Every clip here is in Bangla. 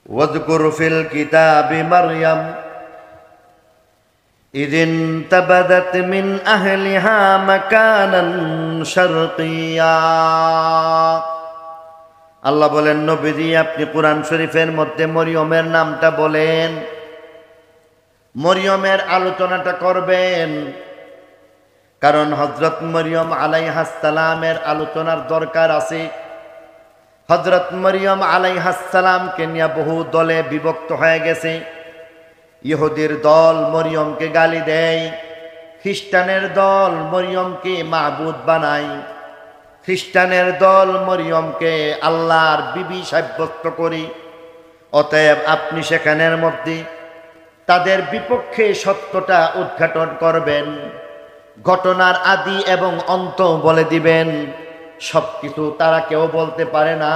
ওয়াযকুর ফিল কিতাবি মারইয়াম إذ انتبذت من أهلها مكانا شرقيا আল্লাহ বলেন নবীজি আপনি কোরআন শরীফের মধ্যে মরিয়মের নামটা বলেন, মরিয়মের আলোচনাটা করবেন, কারণ হযরত মরিয়ম আলাইহিস সালামের আলোচনার দরকার আছে। হযরত মরিয়ম আলাইহিস সালামকে নিয়ে বহু দলে বিভক্ত হয়ে গেছে। ইহুদির দল মরিয়মকে গালি দেয়, খ্রিস্টানের দল মরিয়মকে মাবুদ বানায়, খ্রিস্টানের দল মরিয়মকে আল্লাহর বিবি সাব্যস্ত করি। অতএব আপনি সেখানের মধ্যে তাদের বিপক্ষে সত্যটা উদ্ঘাটন করবেন, ঘটনার আদি এবং অন্ত বলে দিবেন। সবকিছু তারা কেউ বলতে পারে না,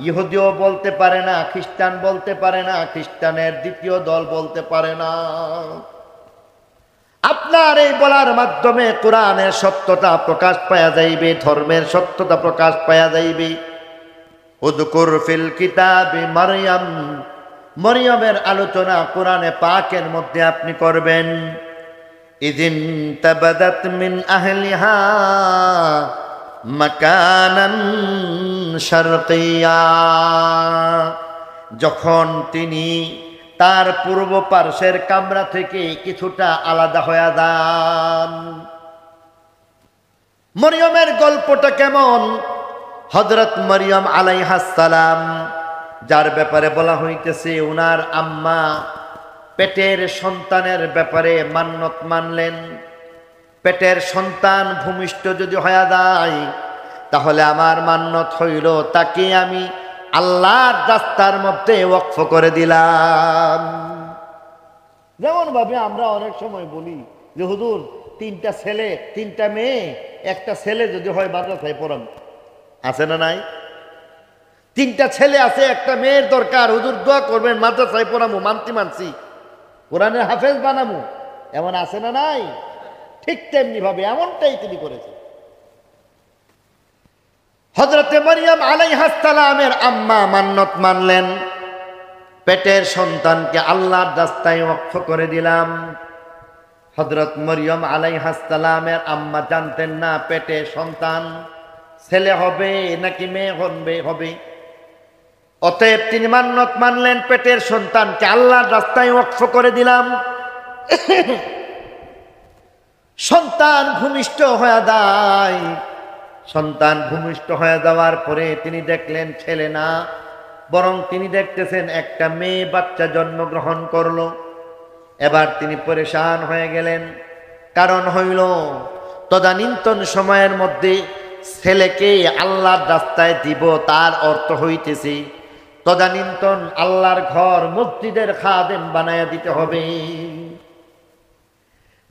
ইহুদিও বলতে পারে না, খ্রিস্টান বলতে পারে না, খ্রিস্টানের দ্বিতীয় দল বলতে পারে না। আপনার এই বলার মাধ্যমে কোরআনের সত্যতা প্রকাশ পাওয়া যাইবে, ধর্মের সত্যতা প্রকাশ পাওয়া যাইবে। উযকুর ফিল কিতাবি মারইয়াম, মরিয়মের আলোচনা কোরআনে পাকের মধ্যে আপনি করবেন। ইযিন তাবাদাত মিন আহলিহা মাকানান শারকিয়া, যখন তিনি তার পূর্ব পার্শ্বের কামরা থেকে কিছুটা আলাদা হয়ে যান। মরিয়মের গল্পটা কেমন? হযরত মরিয়ম আলাইহিস সালাম, যার ব্যাপারে বলা হইতেছে উনার আম্মা পেটের সন্তানের ব্যাপারে মান্নত মানলেন, পেটের সন্তান ভূমিষ্ঠ যদি হয়ে যায় তাহলে আমার মান্নত হইল তাকে আমি আল্লাহর রাস্তার মধ্যে ওয়াকফ করে দিলাম। যেমন ভাবে আমরা অনেক সময় বলি যে হুজুর তিনটা ছেলে তিনটা মেয়ে, একটা ছেলে যদি হয় মাদ্রাসায় পড়ান, আছে না নাই? তিনটা ছেলে আছে, একটা মেয়ের দরকার, হুজুর দোয়া করবেন মাদ্রাসায় পড়ামু, মানছি কোরআনের হাফেজ বানামু, এমন আছে না নাই? ঠিক তেমনি ভাবে এমনটাই তিনি করেছেন। হযরতে মরিয়ম আলাইহিস সালামের আম্মা মান্নত মানলেন, পেটের সন্তানকে আল্লাহর রাস্তায় ওয়াকফ করে দিলাম। হযরত মরিয়ম আলাইহিস সালামের আম্মা জানতেন না পেটে সন্তান ছেলে হবে নাকি মেয়ে হবে। অতএব তিনি মান্নত মানলেন পেটের সন্তানকে আল্লাহর রাস্তায় ওয়াকফ করে দিলাম। সন্তান ভূমিষ্ঠ হয়ে যায়। সন্তান ভূমিষ্ঠ হয়ে যাওয়ার পরে তিনি দেখলেন ছেলে না, বরং তিনি দেখতেছেন একটা মেয়ে বাচ্চা জন্মগ্রহণ করলো। এবার তিনি পরেশান হয়ে গেলেন, কারণ হইল তদানীন্তন সময়ের মধ্যে ছেলেকে আল্লাহর রাস্তায় দিব, তার অর্থ হইতেছে তদানীন্তন আল্লাহর ঘর মসজিদের খাদেম বানায়া দিতে হবে।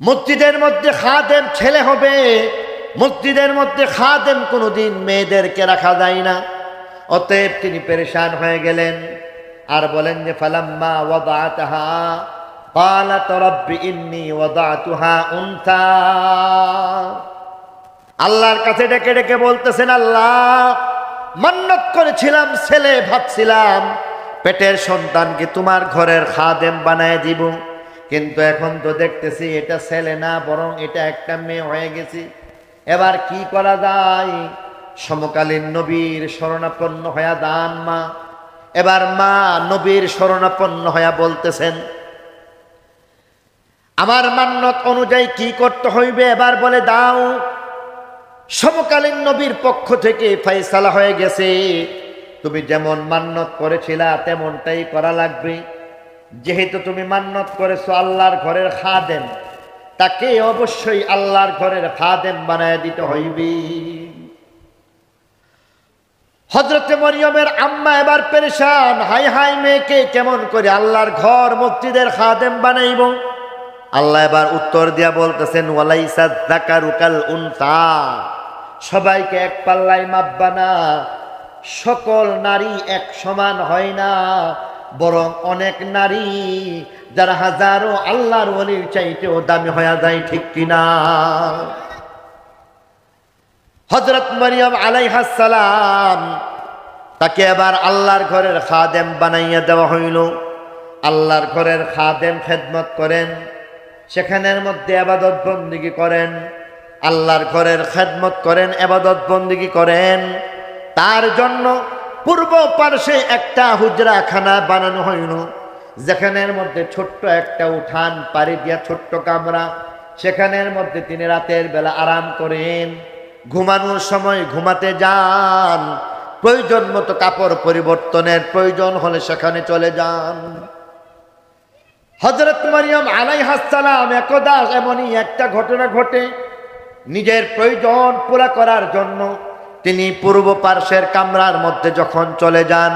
মসজিদের মধ্যে খাদেম ছেলে হবে, মসজিদের মধ্যে খাদেম কোনোদিন মেয়েদেরকে রাখা যায় না। অতএব তিনি পেরেশান হয়ে গেলেন আর বলেন যে ফালাম্মা ওয়াদাআতাহা ক্বালাত রাব্বি ইন্নী ওয়াদাতুহা উনসা, আল্লাহর কাছে ডেকে ডেকে বলতেছেন আল্লাহ মান্নত করেছিলাম ছেলে, ভাবছিলাম পেটের সন্তানকে তোমার ঘরের খাদেম বানায় দিব, কিন্তু এখন তো দেখতেছি এটা ছেলে না বরং এটা একটা মেয়ে হয়ে গেছে। এবার কি করা যায়? সমকালীন নবীর শরণাপন্ন হইয়া দান মা। এবার মা নবীর শরণাপন্ন হইয়া বলতেছেন আমার মান্নত অনুযায়ী কি করতে হইবে এবার বলে দাও। সমকালীন নবীর পক্ষ থেকে ফয়সালা হয়ে গেছে, তুমি যেমন মান্নত করেছিলা তেমনটাই করা লাগবে। যেহেতু তুমি মান্নত করেছো আল্লাহর ঘরের খাদেম, তাকে অবশ্যই আল্লাহর ঘরের খাদেম বানায় দিতে হইবে। হযরতে মরিয়মের আম্মা এবার পেরেশান, হাই হাই মেয়েকে কেমন করে আল্লাহর ঘর মসজিদের খাদেম বানাইব। আল্লাহ এবার উত্তর দিয়া বলতেছেন ওয়ালাইসা যাকারু কাল উনসা, সবাইকে এক পাল্লায় মাপবা না, সকল নারী এক সমান হয় না, বরং অনেক নারী যারা হাজারো আল্লাহর ওলির চাইতেও দামি হয়ে যায়, ঠিক কিনা? হযরত মরিয়ম আলাইহিস সালাম তাকে আবার আল্লাহর ঘরের খাদেম বানাইয়া দেওয়া হইল। আল্লাহর ঘরের খাদেম খেদমত করেন, সেখানের মধ্যে ইবাদত বন্দেগী করেন, আল্লাহর ঘরের খেদমত করেন, ইবাদত বন্দেগী করেন। তার জন্য পূর্ব পার্শ্বে একটা হুজরাখানা বানানো হইল, যেখানের মধ্যে ছোট্ট একটা উঠান, পাড়ি দিয়া ছোট্ট কামরা, সেখানের মধ্যে তিনি রাতের বেলা আরাম করেন, ঘুমানোর সময় ঘুমাতে যান, প্রয়োজন মতো কাপড় পরিবর্তনের প্রয়োজন হলে সেখানে চলে যান। হযরত মারিয়াম আলাইহিস সালাম একদা এমনই একটা ঘটনা ঘটে, নিজের প্রয়োজন পুরা করার জন্য তিনি পূর্ব পার্শ্বের কামরার মধ্যে যখন চলে যান,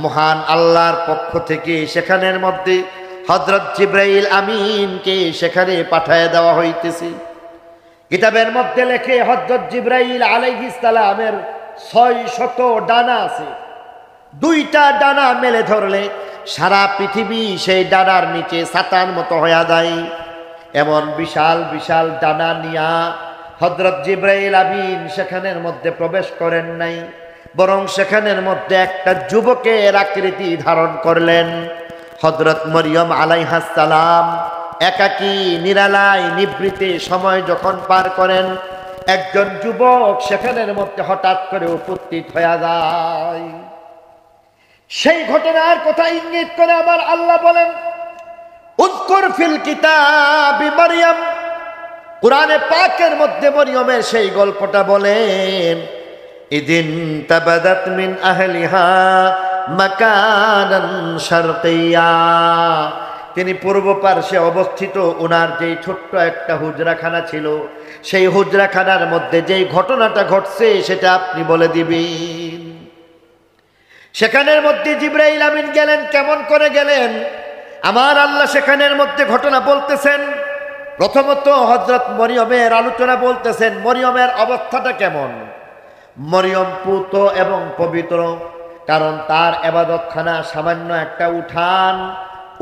মহান আল্লাহর পক্ষ থেকে সেখানের মধ্যে হযরত জিবরাইল আমিনকে সেখানে পাঠিয়ে দেওয়া হইতেছে। কিতাবের মধ্যে লেখে হযরত জিবরাইল আলাইহিস সালামের 600 ডানা আছে। 2টা ডানা মেলে ধরলে সারা পৃথিবী সেই ডানার নিচে ছাতার মতো হয়ে যায়। এমন বিশাল বিশাল ডানা নিয়া হযরত জিবরাইল আমিন সেখানের মধ্যে প্রবেশ করেন নাই, বরং সেখানের মধ্যে একটা যুবকের আকৃতি ধারণ করলেন। হযরত মরিয়ম আলাইহিস সালাম একাকী নিরালায় নিভৃতে সময় যখন পার করেন, একজন যুবক সেখানের মধ্যে হঠাৎ করে উপস্থিত হয়ে যায়। সেই ঘটনার কথা ইঙ্গিত করে আমার আল্লাহ বলেন, উযকুর ফিল কিতাবি মারইয়াম, কুরআনে পাকের মধ্যে মরিয়মের সেই গল্পটা বলেন, ইদিন তাবাদাত মিন আহলিহা মাকানান শারকিয়া, তিনি পূর্ব পার্শ্বে অবস্থিত ওনার যেই ছোট্ট একটা হুজরাখানা ছিল, সেই হুজরাখানার মধ্যে যেই ঘটনাটা ঘটছে সেটা আপনি বলে দিবেন। সেখানের মধ্যে জিবরাইল আমিন গেলেন। কেমন করে গেলেন? আমার আল্লাহ সেখানের মধ্যে ঘটনা বলতেছেন। প্রথমত হযরত মরিয়মের আলোচনা বলতেছেন, মরিয়মের অবস্থাটা কেমন। মরিয়ম পুত এবং পবিত্র, কারণ তার ইবাদতখানা সামান্য একটা উঠান,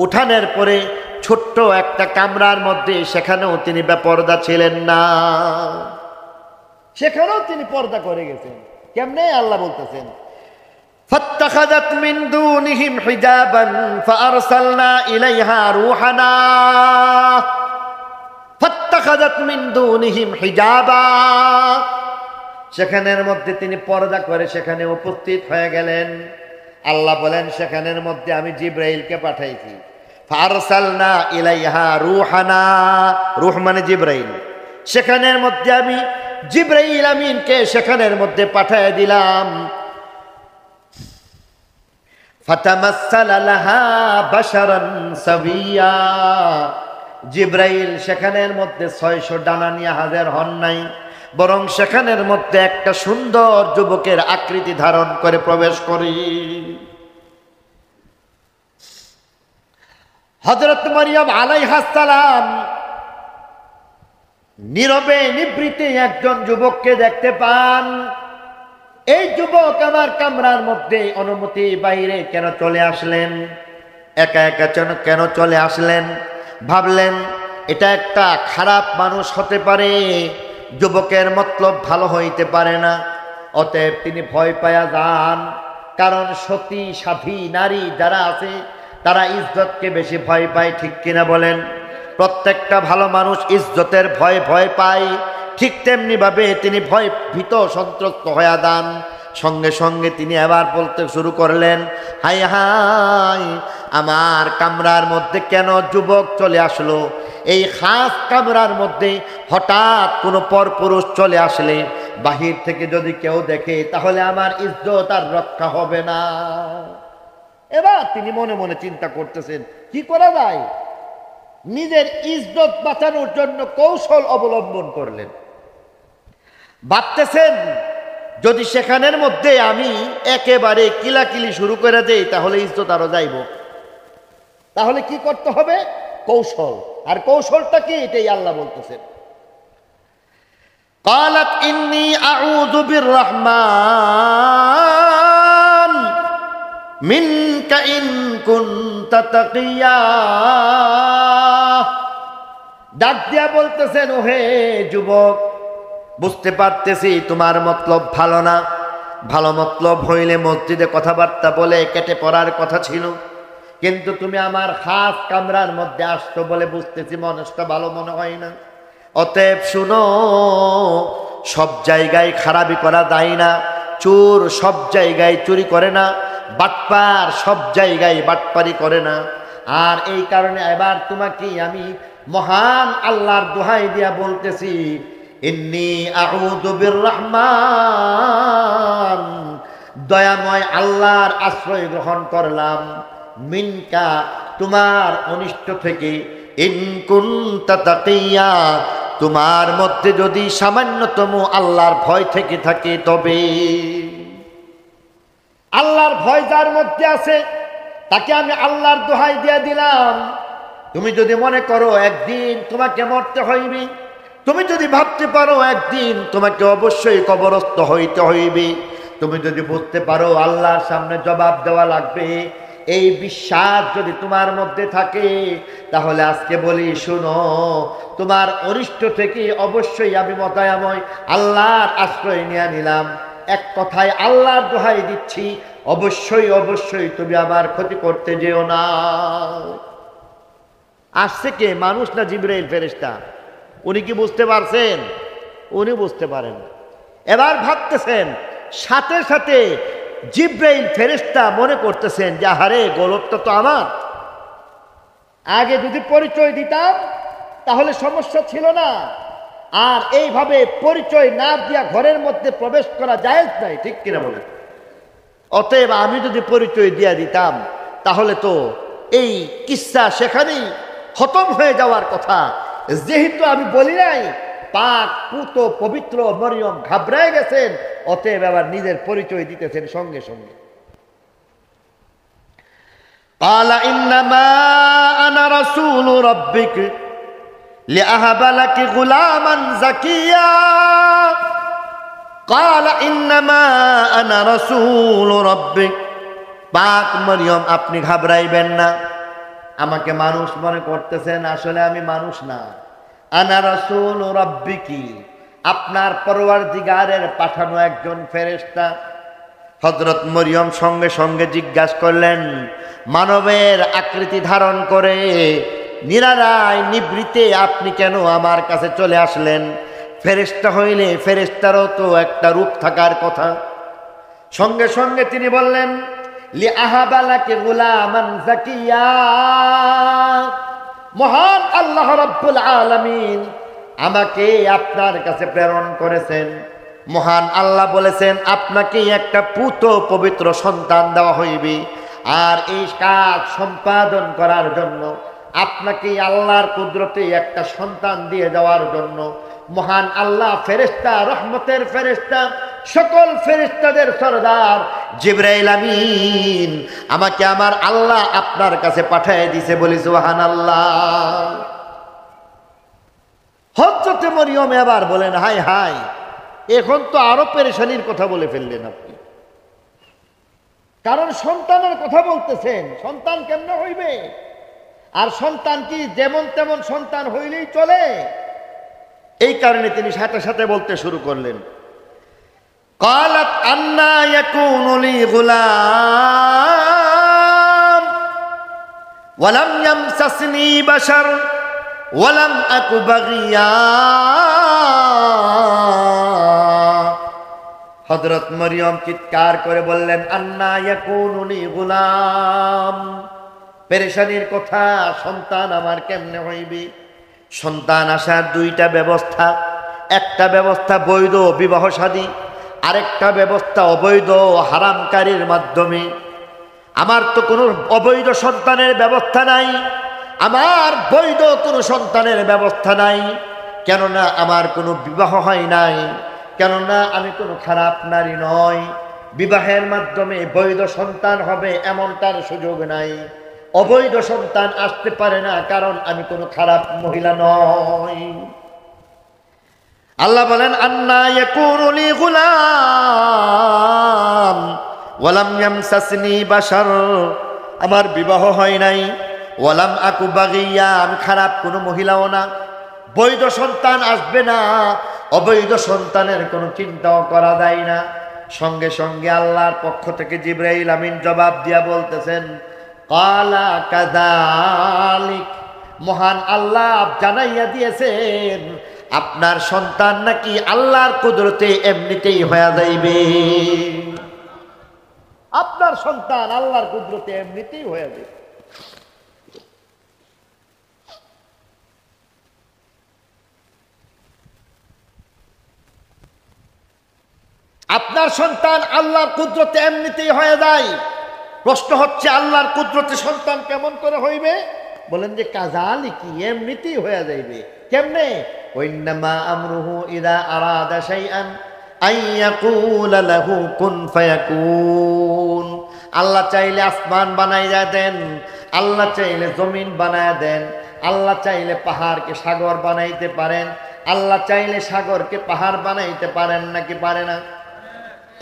উঠানের পরে ছোট্ট একটা কামরার মধ্যে, সেখানেও তিনি বেপরদা ছিলেন না, সেখানেও তিনি পর্দা করে গেছেন। কেমনে? আল্লাহ বলতেছেন, ফাত্তাখাযাত মিন দুনিহিম হিজাবান ফাআরসালনা ইলাইহা রূহানা, ফাত্তাখাযাত মিন দুনিহিম হিজাবা, সেখানের মধ্যে তিনি পর্দা করে সেখানে উপস্থিত হয়ে গেলেন। আল্লাহ বলেন, সেখানের মধ্যে আমি জিবরাইলকে পাঠাইছি। ফারসালনা ইলাইহা রূহানা, রূহ মানে জিবরাইল, সেখানের মধ্যে আমি জিবরাইল আমিনকে সেখানের মধ্যে পাঠিয়ে দিলাম। ফাতামাসসালা লাহা বাশারান সাবিয়া, জিবরাইল সেখানের মধ্যে 600 ডানা নিয়ে হাজির হন নাই, বরং সেখানের মধ্যে একটা সুন্দর যুবকের আকৃতি ধারণ করে প্রবেশ করি। হযরত মারিয়াম আলাইহিস সালাম নীরবে নিভৃতে একজন যুবককে দেখতে পান। এই যুবক আমার কামরার মধ্যে অনুমতি বাইরে কেন চলে আসলেন, একা একা কেন চলে আসলেন? ভাবলেন এটা একটা খারাপ মানুষ হতে পারে, যুবকের মতলব ভালো হইতে পারে না। অতএব তিনি ভয় পায়া যান, কারণ সতী সাধী নারী যারা আছে তারা ইজ্জতকে বেশি ভয় পায়, ঠিক কিনা বলেন? প্রত্যেকটা ভালো মানুষ ইজ্জতের ভয় পায়, ঠিক তেমনি ভাবে তিনি ভীত সন্ত্রস্ত হয়ে যান। সঙ্গে সঙ্গে তিনি আবার বলতে শুরু করলেন, হাই হাই, আমার কামরার মধ্যে কেন যুবক চলে আসলো? এই খাস কামরার মধ্যে হঠাৎ কোনো পরপুরুষ চলে আসলে বাহির থেকে যদি কেউ দেখে, তাহলে আমার ইজ্জত আর রক্ষা হবে না। এবার তিনি মনে মনে চিন্তা করতেছেন, কি করা যায়। নিজের ইজ্জত বাঁচানোর জন্য কৌশল অবলম্বন করলেন। ভাবতেছেন, যদি সেখানের মধ্যে আমি একেবারে কিলাকিলি শুরু করে দেই, তাহলে ইজ্জত আরো যাইব। তাহলে কি করতে হবে? কৌশল। আর কৌশলটা কি? এটাই আল্লাহ বলতেছেন, قالت إني أعوذ بالرحمن منك إن كنت تقيا, ডাক দিয়া বলতেছেন, ওহে যুবক, বুঝতে পারতেছি তোমার মতলব ভালো না, ভালো মতলব হইলে মসজিদে কথাবার্তা বলে কেটে পড়ার কথা ছিল, কিন্তু তুমি আমার খাস কামরার মধ্যে আসছো বলে বুঝতেছি মানুষটা ভালো মনে হয় না। অতএব শুনো, সব জায়গায় খারাপি করা যায় না, চোর সব জায়গায় চুরি করে না, বাটপার সব জায়গায় বাটপারি করে না। আর এই কারণে এবার তোমাকে আমি মহান আল্লাহর দোহাই দিয়া বলতেছি, ইন্নী আউযু বিররহমান, দয়াময় আল্লাহর আশ্রয় গ্রহণ করলাম, মিনকা, তোমার অনিষ্ট থেকে, ইন কুনতা তাকিয়া, তোমার মধ্যে যদি সামান্যতম আল্লাহর ভয় থেকে থাকে তবে। আল্লাহর ভয় যার মধ্যে আছে তাকে আমি আল্লাহর দোহাই দিয়ে দিলাম। তুমি যদি মনে করো একদিন তোমাকে মরতে হইবে, তুমি যদি ভাবতে পারো একদিন তোমাকে অবশ্যই কবরস্থ হইতে হইবে, তুমি যদি বুঝতে পারো আল্লাহর সামনে জবাব দেওয়া লাগবে, এই বিশ্বাস যদি তোমার মধ্যে থাকে, তাহলে আজকে বলি শুনো, তোমার অনিষ্ট থেকে অবশ্যই আমি মতায়াময় আল্লাহর আশ্রয় নিয়ে নিলাম। এক কথায় আল্লাহর দোহাই দিচ্ছি, অবশ্যই অবশ্যই তুমি আমার ক্ষতি করতে যেও না। আসছে কে, মানুষ না জিবরাইল ফেরেশতা? উনি কি বুঝতে পারছেন? উনি বুঝতে পারেন। এবার ভাবতেছেন, সাথে সাথে জিবরাইল ফেরেশতা মনে করতেছেন যে আরে গলতটা তো আমার, আগে যদি পরিচয় দিতাম তাহলে সমস্যা ছিল না। আর এইভাবে পরিচয় না দিয়া ঘরের মধ্যে প্রবেশ করা জায়েজ নাই, ঠিক কিনা বলেন? অতএব আমি যদি পরিচয় দিয়া দিতাম তাহলে তো এই কিসসা সেখানেই খতম হয়ে যাওয়ার কথা। যেহেতু আমি বলি নাই, পাক পুত পবিত্র মরিয়ম ঘাবড়ায় গেছেন, অতএব আবার নিজের পরিচয় দিতেছেন সঙ্গে সঙ্গে। ক্বালা ইন্নামা আনা রাসূলু রাব্বিক লিআহাবা লাকি গুলামান যাকিয়া। ক্বালা ইন্নামা আনা রাসূলু রাব্বিক, পাক মরিয়ম আপনি ঘাবড়াইবেন না, আমাকে মানুষ মনে করতেছেন, আসলে আমি মানুষ না। আনা রাসূলু রাব্বিকি, আপনার পরওয়ারদিগারের পাঠানো একজন ফেরেশতা। হযরত মরিয়ম সঙ্গে সঙ্গে জিজ্ঞাসা করলেন, মানবের আকৃতি ধারণ করে নিরালায় নিবৃতে আপনি কেন আমার কাছে চলে আসলেন? ফেরেশতা হইলে ফেরেশতারও তো একটা রূপ থাকার কথা। সঙ্গে সঙ্গে তিনি বললেন, লিআহাবা লাকি গুলামান যাকিয়া, মহান আল্লাহ রাব্বুল আলামিন আমাকে আপনার কাছে প্রেরণ করেছেন। মহান আল্লাহ বলেছেন আপনাকে একটা পুত পবিত্র সন্তান দেওয়া হইবে, আর এই কাজ সম্পাদন করার জন্য আপনাকে আল্লাহর কুদরতে একটা সন্তান দিয়ে দেওয়ার জন্য মহান আল্লাহ ফেরেশতা, রহমতের ফেরেশতা, সকল ফেরেশতাদের সরদার জিবরাইল আমিন আমাকে আমার আল্লাহ আপনার কাছে পাঠিয়ে দিয়েছে। বলি সুবহানাল্লাহ। হযরত মরিয়ম এবার বলেন, হাই হাই, এখন তো আরো পেরেশানির কথা বলে ফেললেন আপনি। কারণ সন্তানের কথা বলতেছেন, সন্তান কেমনে হইবে? আর সন্তান কি যেমন তেমন সন্তান হইলেই চলে? এই কারণে তিনি সাথে সাথে বলতে শুরু করলেন, ক্বালাত আন্না ইয়াকুনু লি গুলাম ওয়ালাম ইয়ামসাসনি বাশার ওয়ালাম আকু বাগিয়া। হযরত মরিয়ম চিৎকার করে বললেন, আন্না ইয়াকুনু লি গুলাম, পেরেশানির কথা, সন্তান আমার কেমনে হইবে? সন্তান আসার দুইটা ব্যবস্থা, একটা ব্যবস্থা বৈধ বিবাহ শাদী, আরেকটা ব্যবস্থা অবৈধ হারামকারীর মাধ্যমে। আমার তো কোনো অবৈধ সন্তানের ব্যবস্থা নাই, আমার বৈধ কোনো সন্তানের ব্যবস্থা নাই, কেননা আমার কোনো বিবাহ হয় নাই, কেননা আমি কোনো খারাপ নারী নই। বিবাহের মাধ্যমে বৈধ সন্তান হবে এমনটার সুযোগ নাই, অবৈধ সন্তান আসতে পারে না, কারণ আমি কোনো খারাপ মহিলা নই। আল্লাহ বলেন, আন্না ইয়াকুনু লি গুলাম ওয়ালাম ইয়ামসাসনি বাশার, আমার বিবাহ হয় নাই, ওয়ালাম আকু বাগিয়া, আমি খারাপ কোনো মহিলাও না। বৈধ সন্তান আসবে না, অবৈধ সন্তানের কোনো চিন্তাও করা যায় না। সঙ্গে সঙ্গে আল্লাহর পক্ষ থেকে জিবরাইল আমিন জবাব দিয়া বলতেছেন, ক্বালা কাযালিক, মহান আল্লাহ জানাইয়া দিয়েছেন আপনার সন্তান নাকি আল্লাহর কুদরতে এমনিতেই হয়ে যাইবে। আপনার সন্তান আল্লাহর কুদরতে এমনিতেই হয়ে যাবে। আপনার সন্তান আল্লাহর কুদরতে এমনিতেই হয়ে যায়। প্রশ্ন হচ্ছে আল্লাহর কুদরতে সন্তান কেমন করে হইবে? বলেন যে কাযালিকি, এমনিতেই হয়ে যাইবে। কেমনে? ওয়াইন্নামা আমরুহু ইযা আরাদা শাইআন আইয়াকুলা লাহু কুন ফায়াকুন। আল্লাহ চাইলে আসমান বানাইয়া দেন, আল্লাহ চাইলে জমিন বানায়া দেন, আল্লাহ চাইলে পাহাড়কে সাগর বানাইতে পারেন, আল্লাহ চাইলে সাগরকে পাহাড় বানাইতে পারেন নাকি পারে না?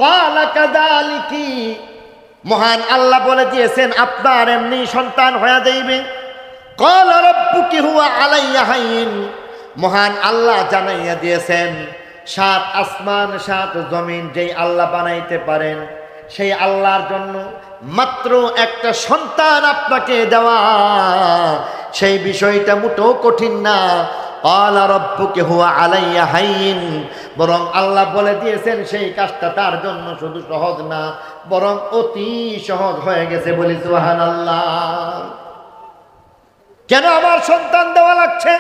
ক্বালা কাযালিকি, মহান আল্লাহ বলে দিয়েছেন আপনার এমনি সন্তান হয়ে যাইবে। ক্বালা রাব্বুকি হুয়া আলাইয়া হাইয়িন, মহান আল্লাহ জানাইয়া দিয়েছেন সাত আসমান সাত জমিন যেই আল্লাহ বানাইতে পারেন সেই আল্লাহর জন্য মাত্র একটা সন্তান আপনাকে দেওয়া সেই বিষয়টা মোটেও কঠিন না। ক্বালা রাব্বুকি হুয়া আলাইয়া হাইয়িন, বরং আল্লাহ বলে দিয়েছেন সেই কাজটা তার জন্য শুধু সহজ না, বরং অতি সহজ হয়ে গেছে। বলি সুবহানাল্লাহ। কেন আমার সন্তান দেওয়া লাগছে?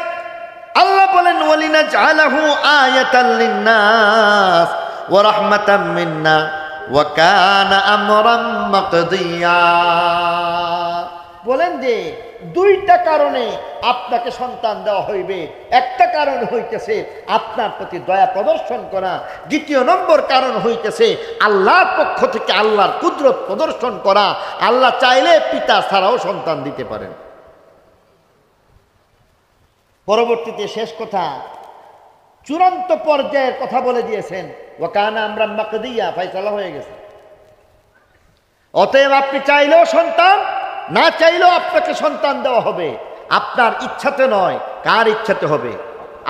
আল্লাহ বলেন ওয়ালিনাজআলাহু আয়াতাল লিন্নাস ওয়া রাহমাতাম মিন্না ওয়া কানা আমরাম মাকদিয়া। বলেন যে দুইটা কারণে আপনাকে সন্তান দেওয়া হইবে। একটা কারণ হইতেছে আপনার প্রতি দয়া প্রদর্শন করা, দ্বিতীয় নম্বর কারণ হইতেছে আল্লাহর পক্ষ থেকে আল্লাহর কুদরত প্রদর্শন করা। আল্লাহ চাইলে পিতা ছাড়াও সন্তান দিতে পারেন। পরবর্তীতে শেষ কথা, চূড়ান্ত পর্যায়ের কথা বলে দিয়েছেন ওয়া কানা আমরাম মাকদিয়া, ফায়সালা হয়ে গেছে। অতএব আপনি চাইলেও সন্তান, না চাইলেও আপনাকে সন্তান দেওয়া হবে। আপনার ইচ্ছাতে নয়, কার ইচ্ছাতে হবে?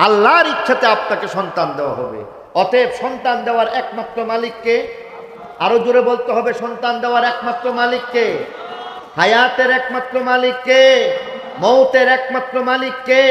আল্লাহর ইচ্ছাতে আপনাকে সন্তান দেওয়া হবে। অতএব সন্তান দেওয়ার একমাত্র মালিককে, আরো জোরে বলতে হবে, সন্তান দেওয়ার একমাত্র মালিককে, হায়াতের একমাত্র মালিককে, মৌতের একমাত্র মালিককে।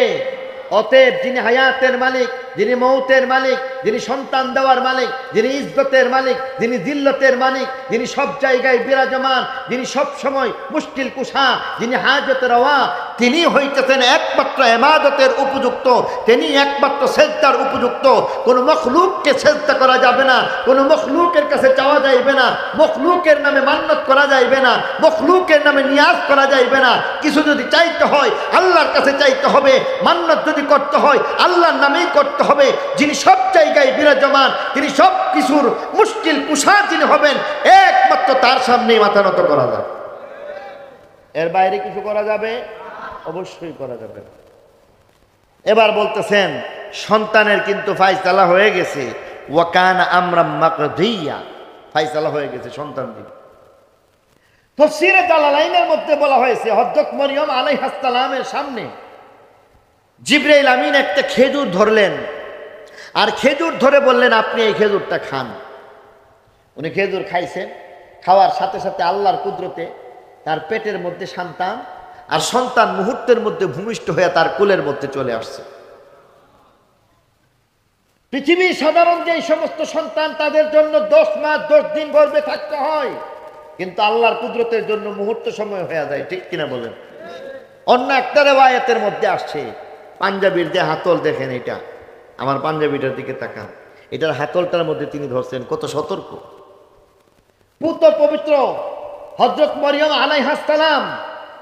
অতএব যিনি হায়াতের মালিক, যিনি মৌতের মালিক, যিনি সন্তান দেওয়ার মালিক, যিনি ইজ্জতের মালিক, যিনি জিল্লতের মালিক, যিনি সব জায়গায় বিরাজমান, যিনি সব সময় মুশকিল কুশা, যিনি হাজতের রওয়া, তিনি হইতেছেন একমাত্র ইবাদতের উপযুক্ত, তিনি একমাত্র সেজদার উপযুক্ত। কোন মখলুককে সেজদা করা যাবে না, কোন মখলুকের কাছে চাওয়া যাইবে না, মখলুকের নামে মান্নত করা যাইবে না, মখলুকের নামে নিয়াজ করা যাইবে না। কিছু যদি চাইতে হয় আল্লাহর কাছে চাইতে হবে, মান্নত যদি করতে হয় আল্লাহর নামেই করতে হবে। যিনি সব জায়গায় বিরাজমান, তিনি সব কিছুর মুশকিল কুশা যিনি হবেন, একমাত্র তার সামনেই মাথা নত করা যাবে। এর বাইরে কিছু করা যাবে? অবশ্যই করা যাবে। এবার বলতেছেন সন্তানের কিন্তু ফায়সালা হয়ে গেছে, ওয়া কানা আমরাম মাকদিয়া, ফায়সালা হয়ে গেছে সন্তান দিবে। তাফসীরে জালালাইনের মধ্যে বলা হয়েছে হযরত মরিয়ম আলাইহিস সালামের সামনে জিবরাইল আমিন একটা খেজুর ধরলেন, আর খেজুর ধরে বললেন আপনি এই খেজুরটা খান। উনি খেজুর খাইছেন, খাওয়ার সাথে সাথে আল্লাহর কুদরতে তার পেটের মধ্যে সন্তান, আর সন্তান মুহূর্তের মধ্যে ভূমিষ্ঠ হয়ে তার কোলের মধ্যে চলে আসছে। পৃথিবীর সাধারণ যে সমস্ত সন্তান তাদের জন্য 10 মাস 10 দিন গর্ভে থাকতে হয়, কিন্তু আল্লাহর কুদরতের জন্য মুহূর্ত সময় হয়ে যায়। ঠিক কিনা বলেন? অন্য একটা রিওয়ায়াতের মধ্যে আসছে, পাঞ্জাবির যে হাতল দেখেন, এটা আমার পাঞ্জাবিটার দিকে তাকান, এটার হাতলটার মধ্যে তিনি ধরছেন, কত সতর্ক। পুত পবিত্র হযরত মরিয়ম আলাইহিস সালাম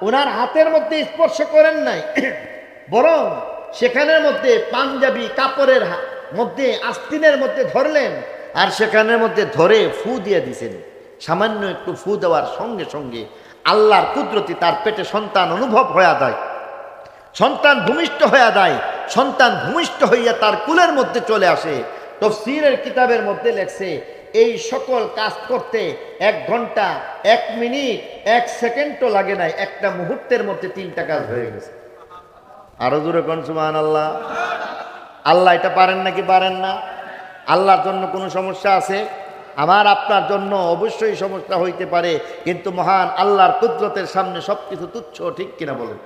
ওনার হাতের মধ্যে স্পর্শ করেন নাই, বরং সেখানের মধ্যে পাঞ্জাবি কাপড়ের মধ্যে আস্তিনের মধ্যে ধরলেন, আর সেখানের মধ্যে ধরে ফু দিয়ে দিছেন। সামান্য একটু ফু দেওয়ার সঙ্গে সঙ্গে আল্লাহর কুদরতি তার পেটে সন্তান অনুভব হয়ে যায়, সন্তান ভূমিষ্ঠ হয়ে যায়। সন্তান ভূমিষ্ঠ হইয়া তার কুলের মধ্যে চলে আসে। তাফসীরের কিতাবের মধ্যে লেখছে এই সকল কাজ করতে 1 ঘন্টা 1 মিনিট 1 সেকেন্ডও লাগে নাই, একটা মুহূর্তের মধ্যে 3টা কাজ হয়ে গেছে। আরো জোরে কোন সুবহানাল্লাহ। আল্লাহ এটা পারেন নাকি পারেন না? আল্লাহর জন্য কোনো সমস্যা আছে? আমার আপনার জন্য অবশ্যই সমস্যা হইতে পারে, কিন্তু মহান আল্লাহর কুদরতের সামনে সবকিছু তুচ্ছ, ঠিক কিনা বলেন?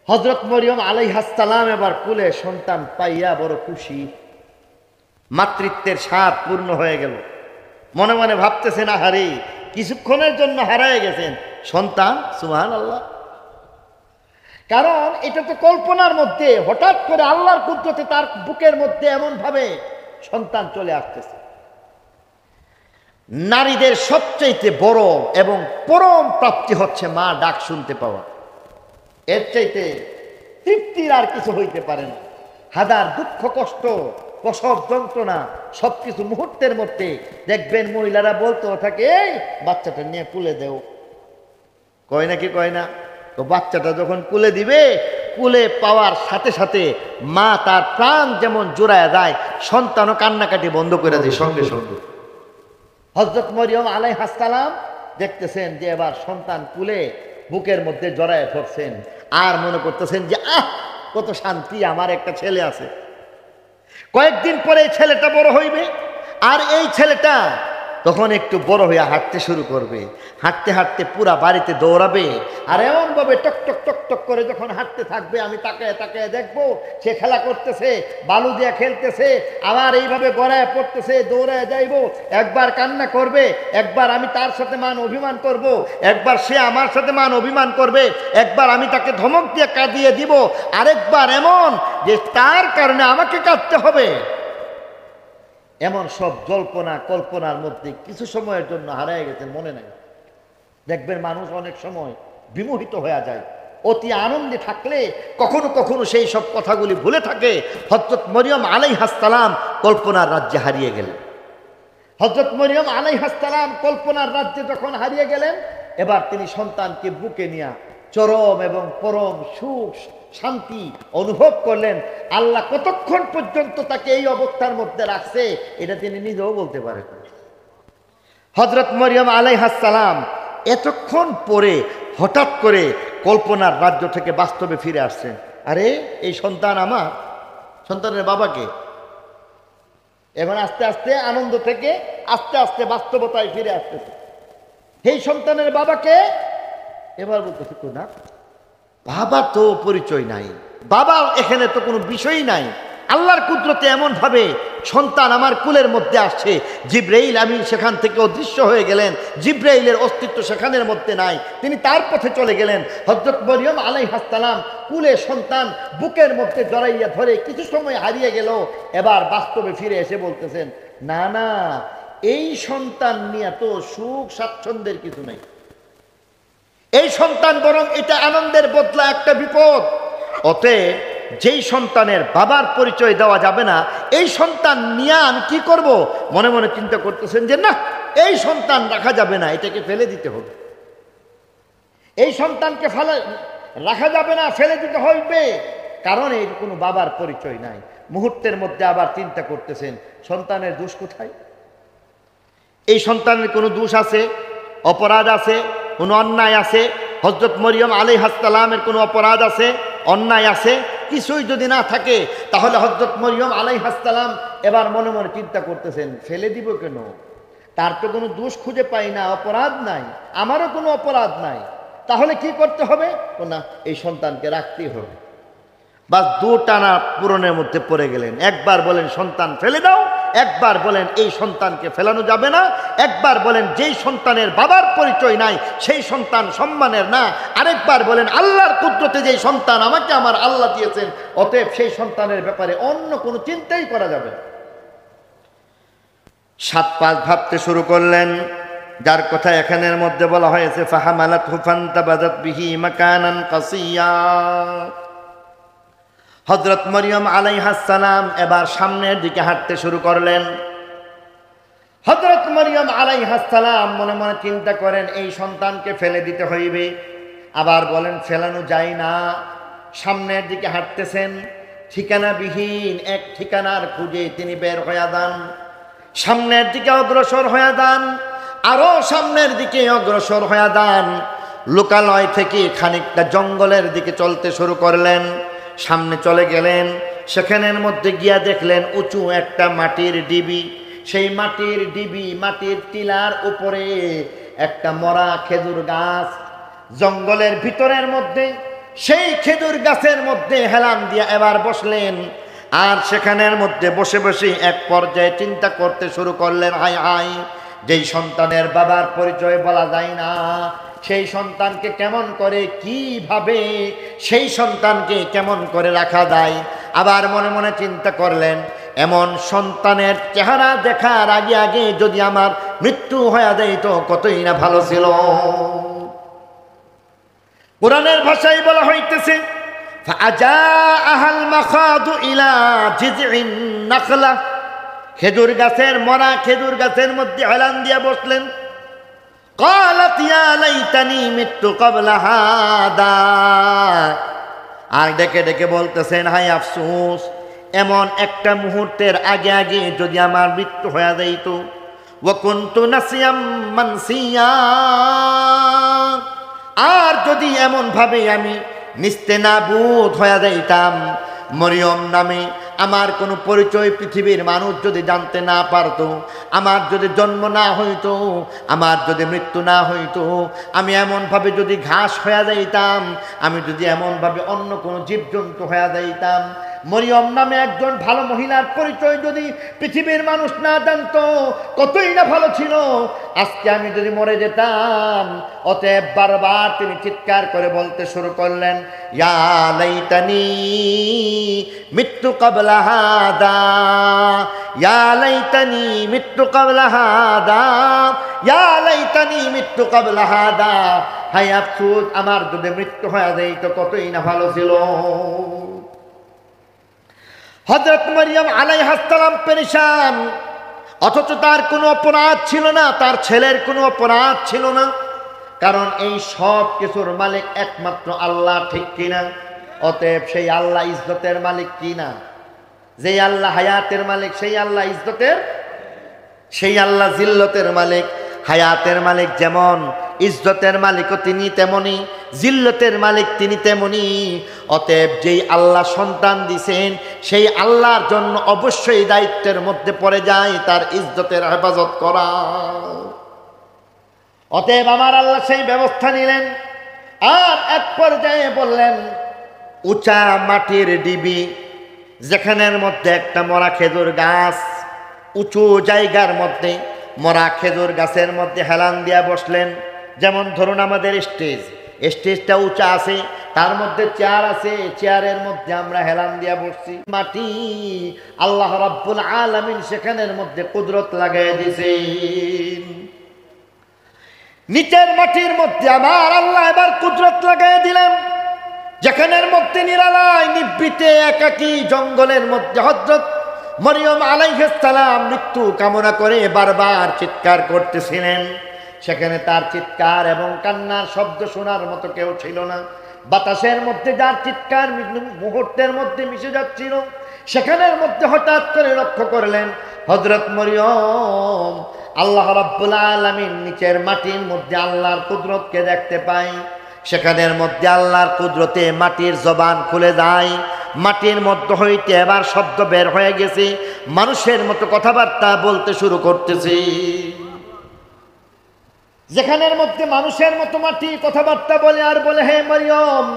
হযরত মরিয়ম আলাইহিস সালাম এবার কুলে সন্তান পাইয়া বড় খুশি, মাতৃত্বের স্বাদ পূর্ণ হয়ে গেল। মনে মনে ভাবতেছেন, আহারে কিছুক্ষণের জন্য হারায় গেছেন সন্তান, সুবহানাল্লাহ। কারণ এটা তো কল্পনার মধ্যে, হঠাৎ করে আল্লাহর কুদরতে তার বুকের মধ্যে এমন ভাবে সন্তান চলে আসতেছে। নারীদের সবচাইতে বড় এবং পরম প্রাপ্তি হচ্ছে মা ডাক শুনতে পাওয়া। এর চাইতে তৃপ্তির আর কিছু হইতে পারে না। হাজার দুঃখ কষ্ট প্রসব যন্ত্রণা সবকিছু মুহূর্তের মধ্যে দেখবেন মহিলারা বলতে থাকে, এই বাচ্চাটা নিয়ে কুলে দেও, কয় নাকি কয় না? তো বাচ্চাটা যখন কুলে দিবে, কুলে পাওয়ার সাথে সাথে মা তার প্রাণ যেমন জোড়ায় যায়, সন্তানও কান্নাকাটি বন্ধ করে দেয় সঙ্গে সঙ্গে। হযরত মরিয়ম আলাইহিস সালাম দেখতেছেন যে এবার সন্তান কুলে বুকের মধ্যে জড়ায় ধরছেন, আর মনে করতেছেন যে আহ কত শান্তি, আমার একটা ছেলে আছে। কয়েকদিন পরে এই ছেলেটা বড় হইবে, আর এই ছেলেটা তখন একটু বড় হইয়া হাঁটতে শুরু করবে। হাঁটতে হাঁটতে পুরা বাড়িতে দৌড়াবে, আর এমনভাবে টক টক টক টক করে যখন হাঁটতে থাকবে, আমি তাকায় তাকায় দেখবো সে খেলা করতেছে, বালু দিয়ে খেলতেছে, আবার এইভাবে গড়ায় পড়তেছে, দৌড়ায় যাইব। একবার কান্না করবে, একবার আমি তার সাথে মান অভিমান করব, একবার সে আমার সাথে মান অভিমান করবে, একবার আমি তাকে ধমক দিয়ে কাঁদিয়ে দিব, আরেকবার এমন যে তার কারণে আমাকে কাঁদতে হবে। এমন সব জল্পনা কল্পনার মধ্যে কিছু সময়ের জন্য হারায় গেছেন, মনে নাই। দেখবেন মানুষ অনেক সময় বিমোহিত হয়ে যায়, অতি আনন্দে থাকলে কখনো কখনো সেই সব কথাগুলি ভুলে থাকে। হযরত মরিয়ম আলাইহিস সালাম কল্পনার রাজ্যে হারিয়ে গেলেন। হযরত মরিয়ম আলাইহিস সালাম কল্পনার রাজ্যে যখন হারিয়ে গেলেন, এবার তিনি সন্তানকে বুকে নিয়ে চরম এবং পরম সুখ শান্তি অনুভব করলেন। আল্লাহ কতক্ষণ পর্যন্ত তাকে এই অবস্থার মধ্যে রাখছে এটা তিনি নিজেও বলতে পারেন। হযরত মরিয়ম আলাইহিস সালাম এতক্ষণ পরে হঠাৎ করে কল্পনার রাজ্য থেকে বাস্তবে ফিরে আসছেন। আরে এই সন্তান আমার, সন্তানের বাবাকে। এখন আস্তে আস্তে আনন্দ থেকে আস্তে আস্তে বাস্তবতায় ফিরে আসতেছে। এই সন্তানের বাবাকে এবার বলতেছে, না বাবা তো পরিচয় নাই, বাবা এখানে তো কোনো বিষয়ই নাই। আল্লাহর কুদরতে এমন ভাবে সন্তান আমার কুলের মধ্যে আসছে। জিব্রাইল আমিন সেখান থেকে অদৃশ্য হয়ে গেলেন, জিব্রাইলের অস্তিত্ব সেখানের মধ্যে নাই, তিনি তার পথে চলে গেলেন। হযরত মরিয়ম আলাইহিস সালাম কুলে সন্তান বুকের মধ্যে জড়াইয়া ধরে কিছু সময় হারিয়ে গেল, এবার বাস্তবে ফিরে এসে বলতেছেন, না না এই সন্তান নিয়ে তো সুখ স্বাচ্ছন্দ্যের কিছু নেই, এই সন্তান বরং এটা আনন্দের বদলা একটা বিপদ। অতএব যেই সন্তানের বাবার পরিচয় দেওয়া যাবে না, এই সন্তান নিয়ে আমি কি করব? মনে মনে চিন্তা করতেছেন যে না, এই সন্তান রাখা যাবে না, এটাকে ফেলে দিতে হবে। এই সন্তানকে রাখা যাবে না, ফেলে দিতে হইবে, কারণ এর কোনো বাবার পরিচয় নাই। মুহূর্তের মধ্যে আবার চিন্তা করতেছেন, সন্তানের দোষ কোথায়? এই সন্তানের কোনো দোষ আছে, অপরাধ আছে, কোনো অন্যায় আছে? হযরত মরিয়ম আলাইহিস সালামের কোনো অপরাধ আছে, অন্যায় আছে? কিছুই যদি না থাকে, তাহলে হযরত মরিয়ম আলাইহিস সালাম এবার মনে মনে চিন্তা করতেছেন, ফেলে দিব কেন? তার তো কোনো দোষ খুঁজে পাই না, অপরাধ নাই, আমারও কোনো অপরাধ নাই, তাহলে কি করতে হবে? না, এই সন্তানকে রাখতেই হবে। বাস দুটানা পূরণের মধ্যে পড়ে গেলেন। একবার বলেন সন্তান ফেলে দাও, একবার বলেন এই সন্তানকে ফেলানো যাবে না, একবার বলেন যেই সন্তানের বাবার পরিচয় নাই সেই সন্তান সম্মানের না, আরেকবার বলেন আল্লাহর কুদরতে যেই সন্তান আমাকে আমার আল্লাহ দিয়েছেন, অতএব সেই সন্তানের ব্যাপারে অন্য কোনো চিন্তাই করা যাবে না। 7-5 ভাবতে শুরু করলেন, যার কথা এখানের মধ্যে বলা হয়েছে ফাহামালাতহু ফান্তাবাযাত বিহি মাকানান কাসিয়া। হযরত মরিয়ম আলাইহিস সালাম এবার সামনের দিকে হাঁটতে শুরু করলেন। হযরত মরিয়ম আলাইহিস সালাম মনে মনে চিন্তা করেন এই সন্তানকে ফেলে দিতে হইবে, আবার বলেন ফেলানো যায় না। সামনের দিকে হাঁটতেছেন, ঠিকানাবিহীন এক ঠিকানার খুঁজে তিনি বের হয়ে যান। সামনের দিকে অগ্রসর হয়ে যান, আরো সামনের দিকে অগ্রসর হয়ে যান। লোকালয় থেকে খানিকটা জঙ্গলের দিকে চলতে শুরু করলেন। সামনে চলে গেলেন, সেখানের মধ্যে গিয়া দেখলেন উঁচু একটা মাটির ডিবি। সেই মাটির ডিবি, মাটির টিলার উপরে একটা মরা খেজুর গাছ, জঙ্গলের ভিতরের মধ্যে সেই খেজুর গাছের মধ্যে হেলান দিয়া এবার বসলেন। আর সেখানের মধ্যে বসে বসে এক পর্যায়ে চিন্তা করতে শুরু করলেন, হায় হায়, যেই সন্তানের বাবার পরিচয় বলা যায় না, সেই সন্তানকে কেমন করে, কিভাবে সেই সন্তানকে কেমন করে রাখা যায়। আবার মনে মনে চিন্তা করলেন, এমন সন্তানের চেহারা দেখার আগে আগে যদি আমার মৃত্যু হয়ে যায় তো কতই না ভালো ছিল। কোরআনের ভাষায় বলা হইতেছে, ফাজাআহাল মাখাদু ইলা জিযইন নাখলা, খেজুর গাছের মরা খেজুর গাছের মধ্যে হেলান দিয়া বসলেন। ক্বালাত ইয়া লাইতানি মিততু ক্বাবলা হাদা, আর ডেকে ডেকে বলতেছেন, হায় আফসোস, এমন একটা মুহূর্তের আগে আগে যদি আমার মৃত্যু হয়ে যাইত। ওয়া কুনতু নাসিয়াম মানসিয়া, আর যদি এমন ভাবে আমি নিস্তেনাবুদ হয়ে যাইতাম, মরিয়ম নামে আমার কোনো পরিচয় পৃথিবীর মানুষ যদি জানতে না পারতো, আমার যদি জন্ম না হইতো, আমার যদি মৃত্যু না হইতো, আমি এমনভাবে যদি ঘাস হয়ে যাইতাম, আমি যদি এমনভাবে অন্য কোনো জীবজন্তু হয়ে যাইতাম, মরিয়ম নামে একজন ভালো মহিলার পরিচয় যদি পৃথিবীর মানুষ না জানতো, কতই না ভালো ছিল। আজকে আমি যদি মরে যেতাম। অতএব বারবার তিনি চিৎকার করে বলতে শুরু করলেন, ইয়া লাইতানি মিততু ক্বাবলা হাদা, ইয়া লাইতানি মিততু ক্বাবলা হাদা, ইয়া লাইতানি মিততু ক্বাবলা হাদা, হায় আফসোস, আমার যদি মৃত্যু হয়ে যায় তো কতই না ভালো ছিল। হযরত মরিয়ম আলাইহিস সালাম পেরেশান, অথচ তার কোনো অপরাধ ছিল না, তার ছেলের কোনো অপরাধ ছিল না, কারণ এই সব কিছুর মালিক একমাত্র আল্লাহ, ঠিক কিনা? অতএব সেই আল্লাহ ইজ্জতের মালিক কিনা? যেই আল্লাহ হায়াতের মালিক, সেই আল্লাহ ইজ্জতের, সেই আল্লাহ জিল্লতের মালিক। হায়াতের মালিক যেমন, ইজ্জতের মালিকও তিনি তেমনি, জিল্লতের মালিক তিনি তেমনি। অতএব যেই আল্লাহ সন্তান দিছেন, সেই আল্লাহর জন্য অবশ্যই দায়িত্বের মধ্যে পড়ে যায় তার ইজ্জতের হেফাজত করা। অতএব আমার আল্লাহ সেই ব্যবস্থা নিলেন। আর এক পর্যায়ে বললেন, উঁচা মাটির ডিবি, যেখানের মধ্যে একটা মরা খেজুর গাছ, উঁচু জায়গার মধ্যে মরা খেজুর গাছের মধ্যে হেলান দিয়া বসলেন। যেমন ধরুন আমাদের স্টেজটা উঁচা আছে, তার মধ্যে চেয়ার আছে, চেয়ারের মধ্যে আমরা হেলান দিয়া বসছি। মাটি আল্লাহ রাব্বুল আলামিন সেখানের মধ্যে কুদরত লাগাই দিয়েছেন। নিচের মাটির মধ্যে আমার আল্লাহ এবার কুদরত লাগাই দিলেন, যেখানের মধ্যে নিরালায় নিভৃতে একাকী জঙ্গলের মধ্যে হযরত মরিয়ম আলাইহিস সালাম মৃত্যু কামনা করে বারবার চিৎকার করতেছিলেন। সেখানে তার চিৎকার এবং কান্নার শব্দ শোনার মতো কেউ ছিল না। বাতাসের মধ্যে যার চিৎকার মুহূর্তের মধ্যে মিশে যাচ্ছিল, সেখানের মধ্যে হঠাৎ করে লক্ষ্য করলেন হযরত মরিয়ম আল্লাহ রাব্বুল আলামিন নিচের মাটির মধ্যে আল্লাহর কুদরতকে দেখতে পায়। সেখানের মধ্যে আল্লাহর কুদরতে মাটির জবান খুলে যায়, মাটির মধ্য হইতে এবার শব্দ বের হয়ে গেছে, মানুষের মতো কথাবার্তা বলতে শুরু করতেছে। যেখানের মধ্যে মানুষের মতো মাটি কথাবার্তা বলে আর বলে, হে মরিয়ম,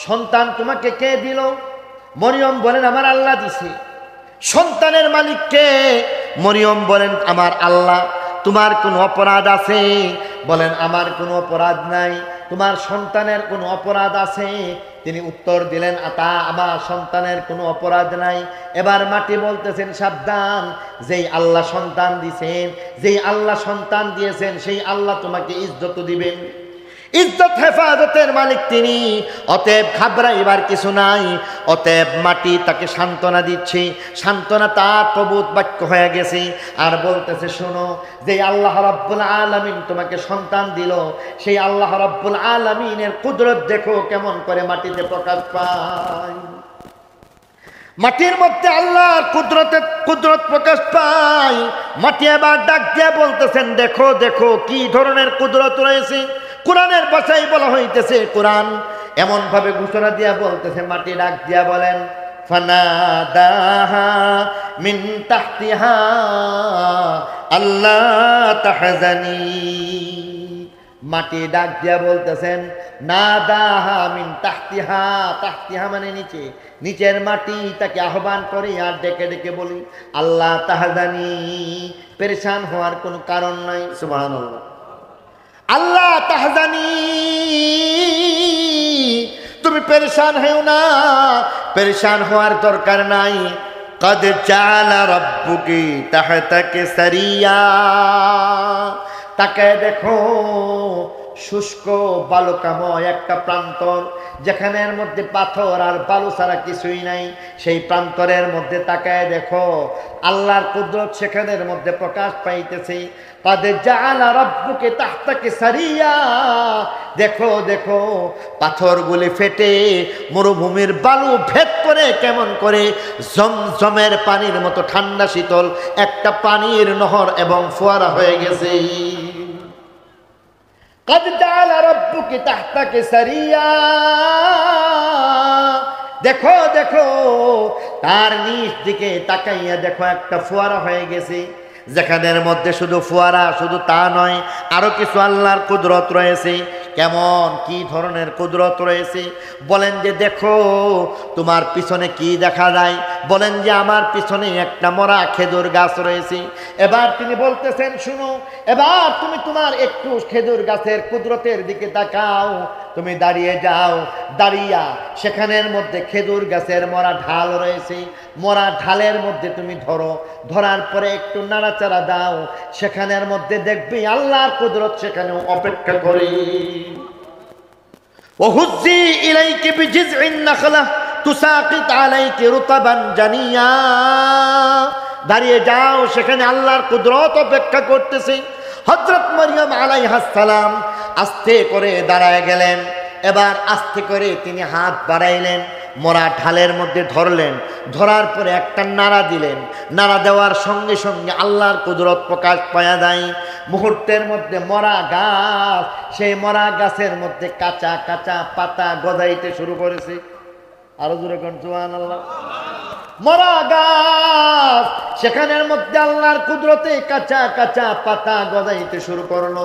সন্তান তোমাকে কে দিল? মরিয়ম বলেন, আমার আল্লাহ দিছে। সন্তানের মালিক কে? মরিয়ম বলেন, আমার আল্লাহ। তোমার কোনো অপরাধ আছে? বলেন, আমার কোনো অপরাধ নাই। তোমার সন্তানের কোনো অপরাধ আছে? তিনি উত্তর দিলেন, তা আমার সন্তানের কোনো অপরাধ নাই। এবার মাটি বলতেছেন, সাবধান, যেই আল্লাহ সন্তান দিয়েছেন, যেই আল্লাহ সন্তান দিয়েছেন, সেই আল্লাহ তোমাকে ইজ্জত দিবেন। ইজ্জত হেফাজতের মালিক তিনি। অতএব ঘাবড়াইবার কিছু নাই। অতএব মাটি তাকে সান্ত্বনা দিচ্ছে, সান্ত্বনা তার প্রবোধ বাক্য হয়ে গেছে। আর বলতেছে, শোনো, যে আল্লাহ রাব্বুল আলামিন তোমাকে সন্তান দিল, সেই আল্লাহ রাব্বুল আলামিনের কুদরত দেখো কেমন করে মাটিতে প্রকাশ পায়। মাটির মধ্যে আল্লাহর কুদরত প্রকাশ পায়। মাটি এবার ডাক দিয়ে বলতেছেন, দেখো দেখো কি ধরনের কুদরত রয়েছে। কোরআনের ভাষায় বলা হইতেছে, কোরআন এমন ভাবে ঘোষণা দিয়া বলতেছে, মাটি ডাক দিয়া বলেন, ফানাদাহা মিন তাহতিহা আল্লা তাহজানি। মাটি ডাক দিয়া বলতেছেন নাদাহা মিন তাহতিহা, তাহতিহা মানে নিচে, নিচের মাটি তাকে আহ্বান করে আর ডেকে ডেকে বলি আল্লাহ তাহজানি, পেরেশান হওয়ার কোনো কারণ নাই। সুবহানাল্লাহ। আল্লাহ তাহজানি, তুমি পেরেশান হও না, পেরেশান হওয়ার দরকার নাই। কদ জাআলা রাব্বুকি তাহতাকে সারিয়া, তাকে দেখো শুষ্ক বালুকাময় একটা প্রান্তর, যেখানের মধ্যে পাথর আর বালু ছাড়া কিছুই নাই, সেই প্রান্তরের মধ্যে তাকায় দেখো আল্লাহর কুদরত সেখানের মধ্যে প্রকাশ পাইতেছে। কদ জাআলা রাব্বুকা তাহতাকা সারিয়া, দেখো দেখো পাথরগুলি ফেটে মরুভূমির বালু ভেদ করে কেমন করে জমজমের পানির মতো ঠান্ডা শীতল একটা পানির নহর এবং ফোয়ারা হয়ে গেছে। কদ জাআলা রাব্বুকা তাহতাকা সারিয়া, দেখো দেখো তার নিচ দিকে তাকাইয়া দেখো একটা ফোয়ারা হয়ে গেছে, যেখানের মধ্যে শুধু ফোয়ারা, শুধু তা নয় আরো কিছু আল্লাহর কুদরত রয়েছে। কেমন কি ধরনের কুদরত রয়েছে বলেন যে দেখো তোমার পিছনে কি দেখা যায়, বলেন যে আমার পিছনে একটা মরা খেজুর গাছ রয়েছে। এবার তিনি বলতেছেন শুনো, এবার তুমি তোমার একটু খেজুর গাছের কুদরতের দিকে তাকাও, তুমি দাঁড়িয়ে যাও, দাঁড়িয়া সেখানের মধ্যে খেজুর গাছের মরা ঢাল রয়েছে, মরা ঢালের মধ্যে তুমি ধরো, ধরার পরে একটু নাড়াচাড়া দাও, সেখানের মধ্যে দেখবি আল্লাহর কুদরত সেখানেও অপেক্ষা করে। ওহুজ্জি ইলাইকি বিজিজইন নাখলা তুসাকিত আলাইকি রুতাবান জানিয়া, দাঁড়িয়ে যাও, সেখানে আল্লাহর কুদরত অপেক্ষা করতেছে। হযরত মরিয়ম আলাইহাস সালাম আস্তে করে দাঁড়ায় গেলেন, এবার আস্তে করে তিনি হাত বাড়াইলেন, মরা ঢালের মধ্যে ধরলেন, ধরার পরে একটা নাড়া দিলেন, নাড়া দেওয়ার সঙ্গে সঙ্গে আল্লাহর কুদরত প্রকাশ পাওয়া যায়। মুহূর্তের মধ্যে মরা গাছ, সেই মরা গাছের মধ্যে কাঁচা কাঁচা পাতা গজাইতে শুরু করেছে। আরো জোরে কোন সুবহানাল্লাহ। মরা গাছ সেখানের মধ্যে আল্লাহর কুদরতে কাঁচা কাঁচা পাতা গজাইতে শুরু করলো,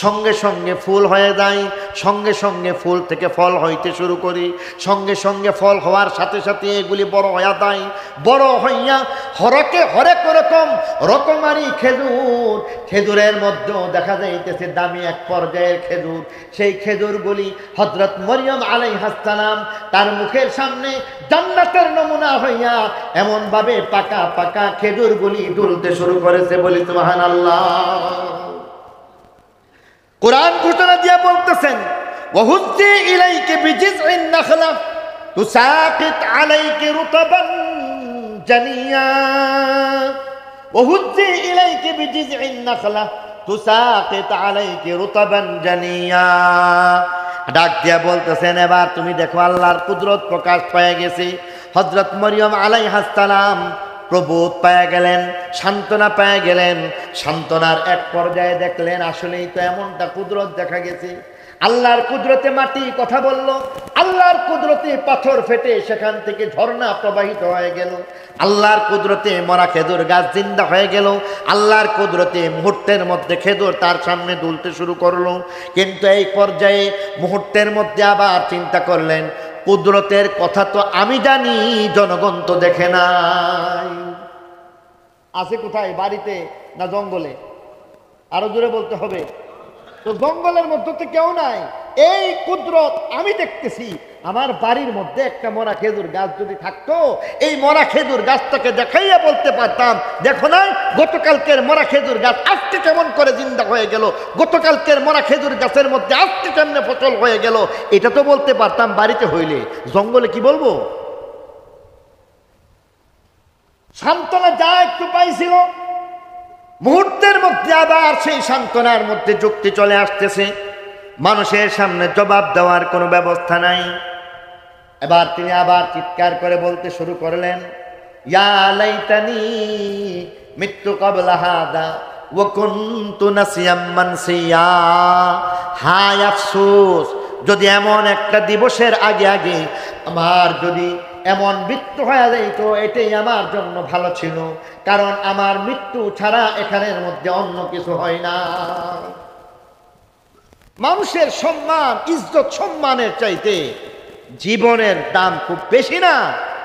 সঙ্গে সঙ্গে ফুল হয়ে যায়, সঙ্গে সঙ্গে ফুল থেকে ফল হইতে শুরু করি, সঙ্গে সঙ্গে ফল হওয়ার সাথে সাথে এগুলি বড় হয়ে যায়, বড় হইয়া হরকে হরেক রকম রকমারি খেজুর, খেজুরের মধ্যেও দেখা যাইতেছে দামি এক পর্যায়ের খেজুর। সেই খেজুরগুলি হযরত মরিয়ম আলাইহাস সালাম তার মুখের সামনে জান্নাতের নমুনা হইয়া এমন ভাবে পাকা পাকা খেজুরগুলি দুলতে শুরু করেছে, বলি সুবহানাল্লাহ। কুরআন ঘোষণা দিয়ে বলতেছেন ওয়াহুজ্জি ইলাইকি বিজিজইন নাখলা তুসাকিত আলাইকি রুতাবান জানিয়া, ওয়াহুজ্জি ইলাইকি বিজিজইন নাখলা তুসাকিত আলাইকি রুতাবান জানিয়া, ডাক দিয়া বলতেছেন এবার তুমি দেখো আল্লাহর কুদরত প্রকাশ পেয়ে গেছে। হযরত মরিয়ম আলাইহাস সালাম প্রবোধ পেয়ে গেলেন, সান্ত্বনা পেয়ে গেলেন। সান্ত্বনার এক পর্যায়ে দেখলেন আসলেই তো এমনটা কুদরত দেখা গেছে। আল্লাহর কুদরতে মাটি কথা বলল, আল্লাহর কুদরতে পাথর ফেটে সেখান থেকে ঝর্ণা প্রবাহিত হয়ে গেল, আল্লাহর কুদরতে মরা খেজুর গাছ জিন্দা হয়ে গেল, আল্লাহর কুদরতে মুহূর্তের মধ্যে খেজুর তার সামনে দুলতে শুরু করলো। কিন্তু এই পর্যায়ে মুহূর্তের মধ্যে আবার চিন্তা করলেন কুদরতের কথা তো আমি জানি, জনগণ তো দেখে নাই। আছে কোথায়? বাড়িতে না জঙ্গলে? আরো জোরে বলতে হবে। তো জঙ্গলের মধ্যে তো কেউ নাই, এই কুদরত আমি দেখতেছি। আমার বাড়ির মধ্যে একটা মরা খেজুর গাছ যদি থাকতো, এই মরা খেজুর গাছটাকে দেখাইয়া বলতে পারতাম দেখো না গতকালকের মরা খেজুর গাছ আজকে কেমন করে জিন্দা হয়ে গেল, গতকালকের মরা খেজুর গাছের মধ্যে আজকে কেমনে ফসল হয়ে গেল, এটা তো বলতে পারতাম বাড়িতে হইলে। জঙ্গলে কি বলবো? সান্ত্বনা যা একটু পাইছিল, মুহূর্তের মধ্যে আবার সেই সান্ত্বনার মধ্যে যুক্তি চলে আসতেছে। মানুষের সামনে জবাব দেওয়ার কোনো ব্যবস্থা নাই। এবার তিনি আবার চিৎকার করে বলতে শুরু করলেন ইয়া লাইতানি মিত্তু ক্বাবলা হাদা ওয়া কুনতু নাসিয়াম মানসিয়া, হায় আফসোস যদি এমন একটা দিবসের আগে আগে আমার যদি এমন মৃত্যু হয়ে যাইত, এটাই আমার জন্য ভালো ছিল, কারণ আমার মৃত্যু ছাড়া এখানের মধ্যে অন্য কিছু হয় না। মানুষের সম্মান, ইজ্জত সম্মানের চাইতে জীবনের দাম খুব বেশি না,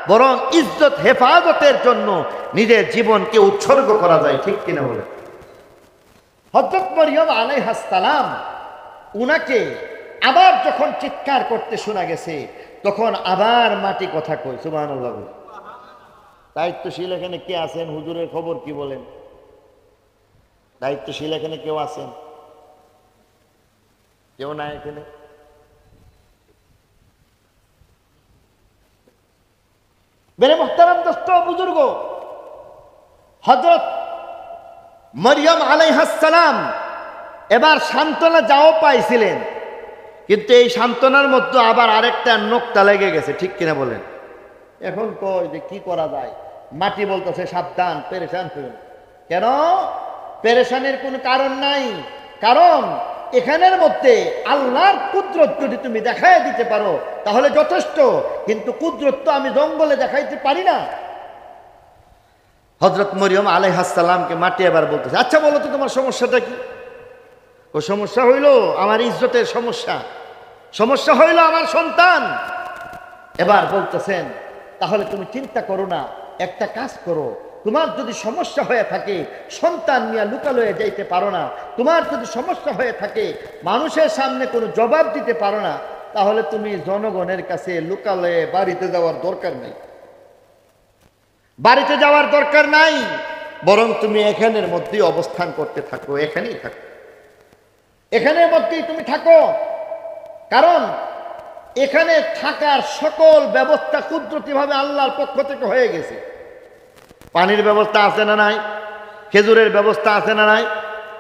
বরং ইজ্জত হেফাজতের জন্য নিজের জীবনকে উৎসর্গ করা যায়, ঠিক কিনা বলে? হযরত মরিয়ম আলাইহিস সালাম উনাকে আবার যখন চিৎকার করতে শোনা গেছে, তখন আবার মাটি কথা কই, সুবহানাল্লাহ। দায়িত্বশীল এখানে কে আছেন? হুজুরের খবর কি বলেন? দায়িত্বশীল এখানে কেউ আছেন? কেউ নাই এখানে? মেরে মুহতারাম দোস্ত বুজুর্গ, হযরত মরিয়ম আলাইহিস সালাম এবার সান্ত্বনা যাও পাইছিলেন, কিন্তু এই সান্ত্বনার মধ্যে আবার আরেকটা নোকতা লেগে গেছে, ঠিক কিনা বলেন? এখন কই যে কি করা যায়? মাটি বলতেছে সাবধান, পেরেশান হইন। কেন? পেরেশানের কোনো কারণ নাই, কারণ এখানের মধ্যে আল্লাহর কুদরত যদি তুমি দেখাই দিতে পারো তাহলে যথেষ্ট, কিন্তু কুদরত তো আমি জঙ্গলে দেখাইতে পারি না। হযরত মরিয়ম আলাইহিস সালামকে মাটি এবার বলতেছে, আচ্ছা বলো তো তোমার সমস্যাটা কি? ও সমস্যা হইল আমার ইজ্জতের সমস্যা, সমস্যা হইল আমার সন্তান। এবার বলতেছেন, তাহলে তুমি চিন্তা করো না, একটা কাজ করো, তোমার যদি সমস্যা হয়ে থাকে সন্তান নিয়ে লুকালয়ে যাইতে পারো না, তোমার যদি সমস্যা হয়ে থাকে মানুষের সামনে কোনো জবাব দিতে পারো না, তাহলে তুমি জনগণের কাছে লুকালয়ে বাড়িতে যাওয়ার দরকার নেই, বাড়িতে যাওয়ার দরকার নাই, বরং তুমি এখানের মধ্যেই অবস্থান করতে থাকো, এখানেই থাকো, এখানের মধ্যেই তুমি থাকো। কারণ এখানে থাকার সকল ব্যবস্থা কুদরতিভাবে আল্লাহর পক্ষ থেকে হয়ে গেছে। পানির ব্যবস্থা আছে না নাই? খেজুরের ব্যবস্থা আছে না নাই?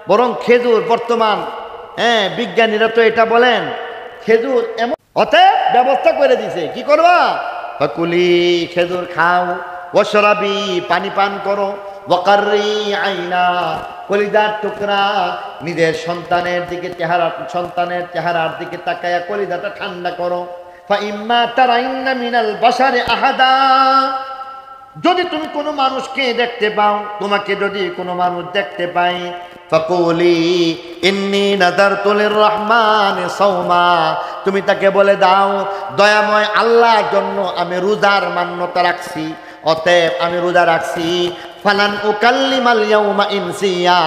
বরং খেজুর বর্তমান বিজ্ঞানীরা তো এটা বলেন, খেজুর এমন অতএব ব্যবস্থা করে দিছে। কি করবা? ফাকুলি, খেজুর খাও, ওয়াশরাবি, পানি পান করো, ওয়াকাররি আইনা, কলিজার টুকরা নিজের সন্তানের দিকে সন্তানের চেহারার দিকে তাকায়া কলিজাটা ঠান্ডা করো। ফা ইম্মা তারাইন্না মিনাল বাশারি আহাদা, যদি তুমি কোনো মানুষকে দেখতে পাও, তোমাকে যদি কোনো মানুষ দেখতে পাই, ফাকুলি ইন্নী নাযারতু লিররহমানি সাওমা, তুমি তাকে বলে দাও, দয়াময় আল্লাহর জন্য আমি রোজার মান্যতা রাখছি, অতএব আমি রোজা রাখছি। ফালান উকাল্লিমাল ইয়াউমা ইনসিয়া,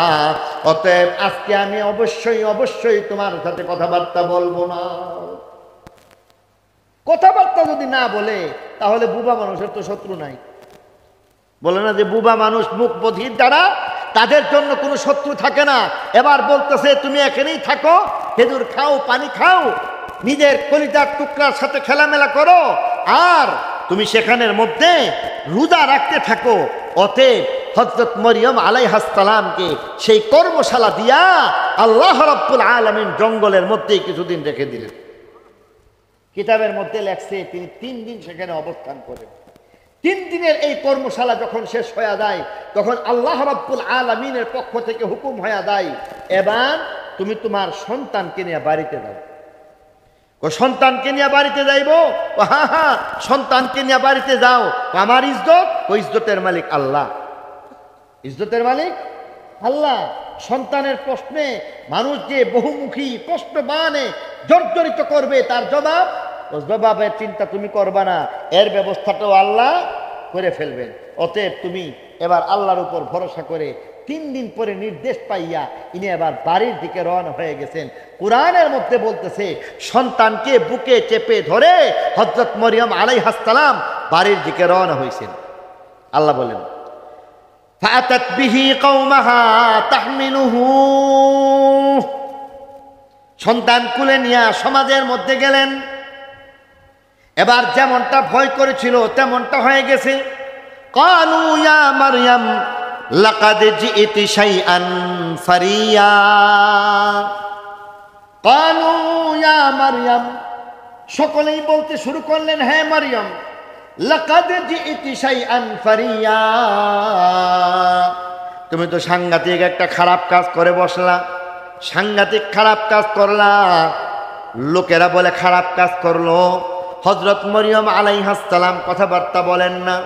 অতএব আজকে আমি অবশ্যই তোমার সাথে কথাবার্তা বলবো না। কথাবার্তা যদি না বলে তাহলে বুবা মানুষের তো শত্রু নাই। বলে না যে বুবা মানুষ মুখ বধির দ্বারা তাদের জন্য কোনো শত্রু থাকে না। এবার বলতেছে তুমি এখানেই থাকো, খেজুর খাও, পানি খাও, নিজের কলিজার টুকরার সাথে খেলামেলা করো, আর তুমি সেখানের মধ্যে রোজা রাখতে থাকো। অতএব হযরত মরিয়ম আলাইহিস সালামকে সেই কর্মশালা দিয়া আল্লাহ রাব্বুল আলামিন জঙ্গলের মধ্যেই কিছুদিন রেখে দিলেন। কিতাবের মধ্যে লেখছে তিনি 3 দিন সেখানে অবস্থান করেন। 3 দিনের এই কর্মশালা যখন শেষ হয়ে যায়, তখন আল্লাহ রাব্বুল আলামিনের পক্ষ থেকে হুকুম হয়ে যায়, এবার তুমি তোমার সন্তানকে নিয়ে বাড়িতে যাও। সন্তানকে নিয়ে বাড়িতে যাইব? হ্যাঁ হ্যাঁ, সন্তানকে নিয়ে বাড়িতে যাও। আমার ইজ্জত, ওই ইজ্জতের মালিক আল্লাহ, ইজ্জতের মালিক আল্লাহ। সন্তানের প্রশ্নে মানুষ যে বহুমুখী প্রশ্ন বানে জর্জরিত করবে, তার জবাবের চিন্তা তুমি করবা না, এর ব্যবস্থাটাও আল্লাহ করে ফেলবেন। অতএব তুমি এবার আল্লাহর উপর ভরসা করে 3 দিন পরে নির্দেশ পাইয়া ইনি এবার বাড়ির দিকে রওনা হয়ে গেছেন। কুরআনের মধ্যে বলতেছে, সন্তানকে বুকে চেপে ধরে হযরত মরিয়ম আলাইহিস সালাম বাড়ির দিকে রওনা হয়েছেন। আল্লাহ বলেন, ফাআতাত বিহি কওমাহা তাহমিলুহু, সন্তান কুলে নিয়ে সমাজের মধ্যে গেলেন। এবার যেমনটা ভয় করেছিল তেমনটা হয়ে গেছে। ক্বালু ইয়া মারইয়াম লাকাদ জিইতি শাইআন ফারিয়া, ক্বালু ইয়া মারইয়াম, সকলেই বলতে শুরু করলেন, হে মারইয়াম, লাকাদ জিইতি শাইআন ফারিয়া, তুমি তো সাংঘাতিক একটা খারাপ কাজ করে বসলা, সাংঘাতিক খারাপ কাজ করলা। লোকেরা বলে খারাপ কাজ করলো, হযরত মরিয়ম আলাইহিস সালাম কথাবার্তা বলেন না,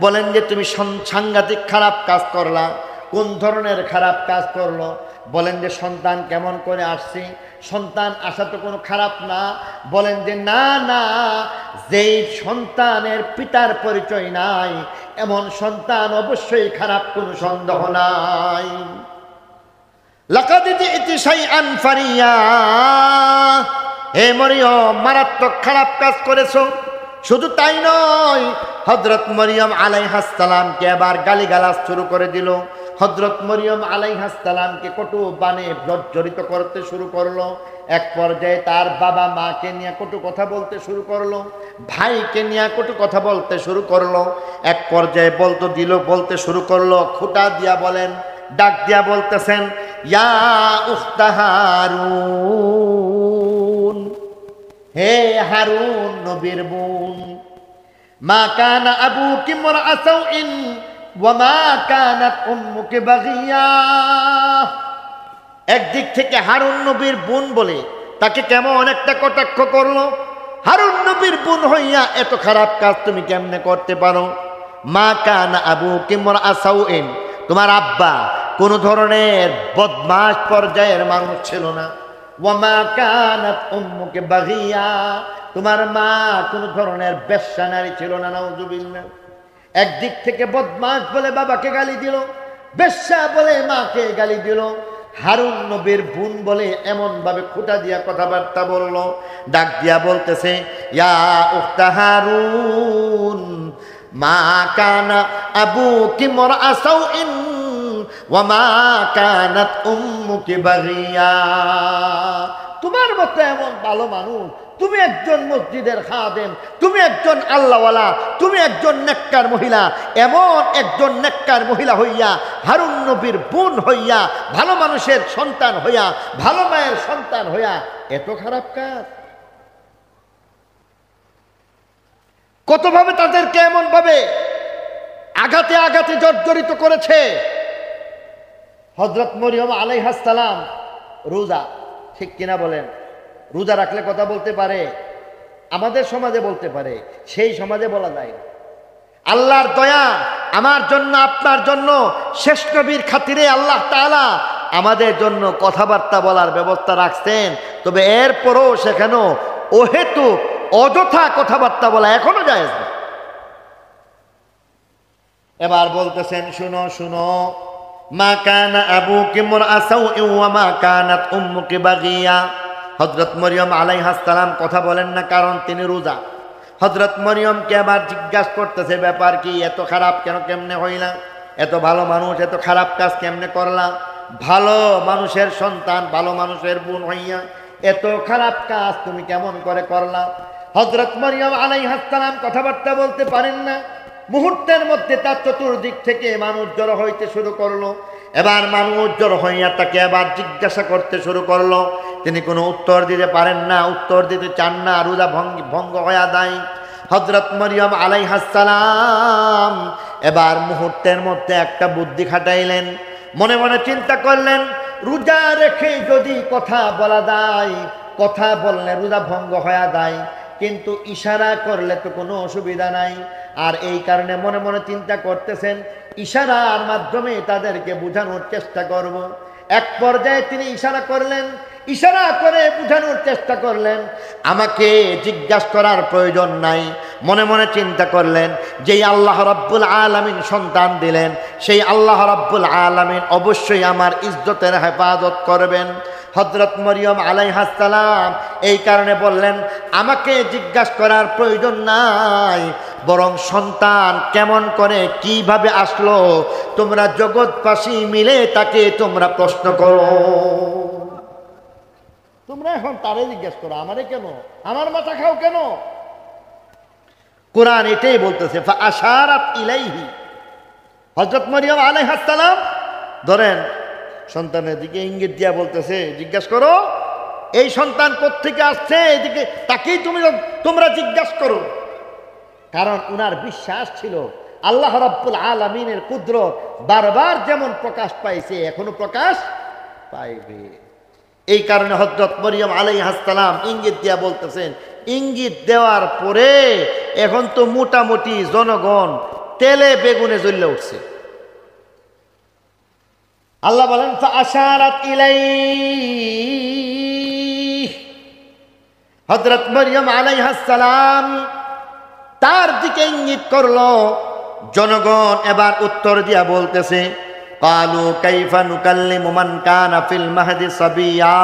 বলেন যে তুমি সাংঘাতিক খারাপ কাজ করলা। কোন ধরনের খারাপ কাজ করলো? বলেন যে সন্তান কেমন করে আসছে, সন্তান আসা তো কোনো খারাপ না। বলেন যে না না, যেই সন্তানের পিতার পরিচয় নাই এমন সন্তান অবশ্যই খারাপ, কোনো সন্দেহ নাই। লাকাদ জি'তি শাইআন ফারিয়া, হে মরিয়ম মারাত্মক খারাপ কাজ করেছো। শুধু তাই নয়, হযরত মরিয়ম আলাইহিস সালামকে আবার গালিগালাজ শুরু করে দিল। হযরত মরিয়ম আলাইহিস সালামকে কটু বাণে জর্জরিত করতে শুরু করলো। এক পর্যায়ে তার বাবা মাকে নিয়ে কটু কথা বলতে শুরু করলো, ভাইকে নিয়ে কটু কথা বলতে শুরু করলো। এক পর্যায়ে বলতে শুরু করলো, খুঁটা দিয়া বলেন, ডাক দিয়া বলতেছেন, ইয়া উখতা হারুন, হে হারুন নবীর বোন, মা কানা আবুকি মারআ সাউইন ওয়া মা কানাত উম্মুকি বাগিয়া। একদিক থেকে হারুন নবীর বোন বলে তাকে কেমন একটা কটাক্ষ করলো। হারুন নবীর বোন হইয়া এত খারাপ কাজ তুমি কেমনে করতে পারো? মা কানা আবুকি মারআ সাউইন, তোমার আব্বা কোন ধরনের বদমাশ পর্যায়ের মানুষ ছিল না। ওয়া মা কানাত উম্মুকি বাগিয়া, তোমার মা কোন ধরনের বেশ্যা নারী ছিল না। নাউযুবিল্লাহ। একদিক থেকে বদমাশ বলে বাবাকে গালি দিল, বেশ্যা বলে মাকে গালি দিল, হারুন নবীর বোন বলে এমন ভাবে খুঁটা দিয়া কথাবার্তা বলল। ডাক দিয়া বলতেছে, ইয়া উখতা হারুন, মা কানা আবুকি মারআ সাউইন ওয়া মা কানাত উম্মুকি বাগিয়া। তোমার মতো এমন ভালো মানুষ, তুমি একজন মসজিদের খাদেম, তুমি একজন আল্লাহওয়ালা, তুমি একজন নেককার মহিলা, এমন একজন নেককার মহিলা হইয়া, হারুন নবীর বোন হইয়া, ভালো মানুষের সন্তান হইয়া, ভালো মায়ের সন্তান হইয়া এত খারাপ কাজ। কতভাবে তাদেরকে এমন ভাবে আঘাতে আঘাতে জর্জরিত করেছে। হযরত মরিয়ম আলাইহিস সালাম রোজা, ঠিক কিনা বলেন? রোজা রাখলে কথা বলতে পারে, আমাদের সমাজে বলতে পারে, সেই সমাজে বলা যায় না। আল্লাহর দয়া আমার জন্য, আপনার জন্য, শেষ নবীর খাতিরে আল্লাহ তাআলা আমাদের জন্য কথাবার্তা বলার ব্যবস্থা রাখছেন। তবে এরপরও সেখানেও অহেতুক অযথা কথাবার্তা বলা এখনো জায়েজ না। এবার বলতেছেন, শুনো শুনো, মা কানা আবুকি মারআ সাউইন ওয়া মা কানাত উম্মুকি বাগিয়া। হযরত মরিয়ম আলাইহিস সালাম কথা বলেন না, কারণ তিনি রোজা। হযরত মরিয়মকে আবার জিজ্ঞাসা করতেছে, ব্যাপার কি, এত খারাপ কেন, কেমনে হইলা? এত ভালো মানুষ এত খারাপ কাজ কেমনে করলা? ভালো মানুষের সন্তান, ভালো মানুষের বোন হইয়া এত খারাপ কাজ তুমি কেমন করে করলা? হযরত মরিয়ম আলাইহিস সালাম কথাবার্তা বলতে পারেন না। মুহূর্তের মধ্যে তার চতুর্দিক থেকে মানুষ জড়ো হইতে শুরু করলো। এবার মানুষ জড়ো হইয়া তাকে আবার জিজ্ঞাসা করতে শুরু করলো। তিনি কোনো উত্তর দিতে পারেন না, উত্তর দিতে চান না, রোজা ভঙ্গ হইয়া দেয়। হযরত মরিয়ম আলাইহিস সালাম এবার মুহূর্তের মধ্যে একটা বুদ্ধি খাটাইলেন। মনে মনে চিন্তা করলেন, রোজা রেখে যদি কথা বলা যায়, কথা বললে রোজা ভঙ্গ হইয়া যায়, কিন্তু ইশারা করলে তো কোনো অসুবিধা নাই। আর এই কারণে মনে মনে চিন্তা করতেছেন, ইশারার মাধ্যমে তাদেরকে বোঝানোর চেষ্টা করব। এক পর্যায়ে তিনি ইশারা করলেন, ইশারা করে বোঝানোর চেষ্টা করলেন, আমাকে জিজ্ঞাসা করার প্রয়োজন নাই। মনে মনে চিন্তা করলেন, যেই আল্লাহ রাব্বুল আলামিন সন্তান দিলেন, সেই আল্লাহ রাব্বুল আলামিন অবশ্যই আমার ইজ্জতের হেফাজত করবেন। হযরত মরিয়ম আলাইহিস সালাম এই কারণে বললেন, আমাকে জিজ্ঞাসা করার প্রয়োজন নাই, বরং সন্তান কেমন করে কিভাবে আসলো তোমরা জগৎবাসী মিলে তাকে তোমরা প্রশ্ন করো। তোমরা এখন তারে জিজ্ঞাসা করো, আমারে কেন, আমার মাথা খাও কেন? কোরআন এটাই বলতেছে, ফাআশারাত ইলাইহি। হযরত মরিয়ম আলাইহিস সালাম ধরেন সন্তানের দিকে ইঙ্গিত দিয়া বলতেছে, জিজ্ঞাসা করো এই সন্তান কোত্থেকে আসছে, এদিকে তাকেই তোমরা জিজ্ঞাসা করো। কারণ উনার বিশ্বাস ছিল আল্লাহ রাব্বুল আলামিনের কুদরত বারবার যেমন প্রকাশ পাইছে এখনো প্রকাশ পাইবে। এই কারণে হযরত মরিয়ম আলাইহিস সালাম ইঙ্গিত দিয়া বলতেছেন, ইঙ্গিত দেওয়ার পরে এখন তো মোটামুটি জনগণ তেলে বেগুনে জ্বলে উঠছে। আল্লাহ বলেন ফাআশারাত ইলাইহি, হযরত মরিয়ম আলাইহিস সালাম তার দিকে ইঙ্গিত করলো। জনগণ এবার উত্তর দিয়া বলতেছে কালু কাইফা নুকাল্লিমু মান কানা ফিল মাহদি সাবিয়া।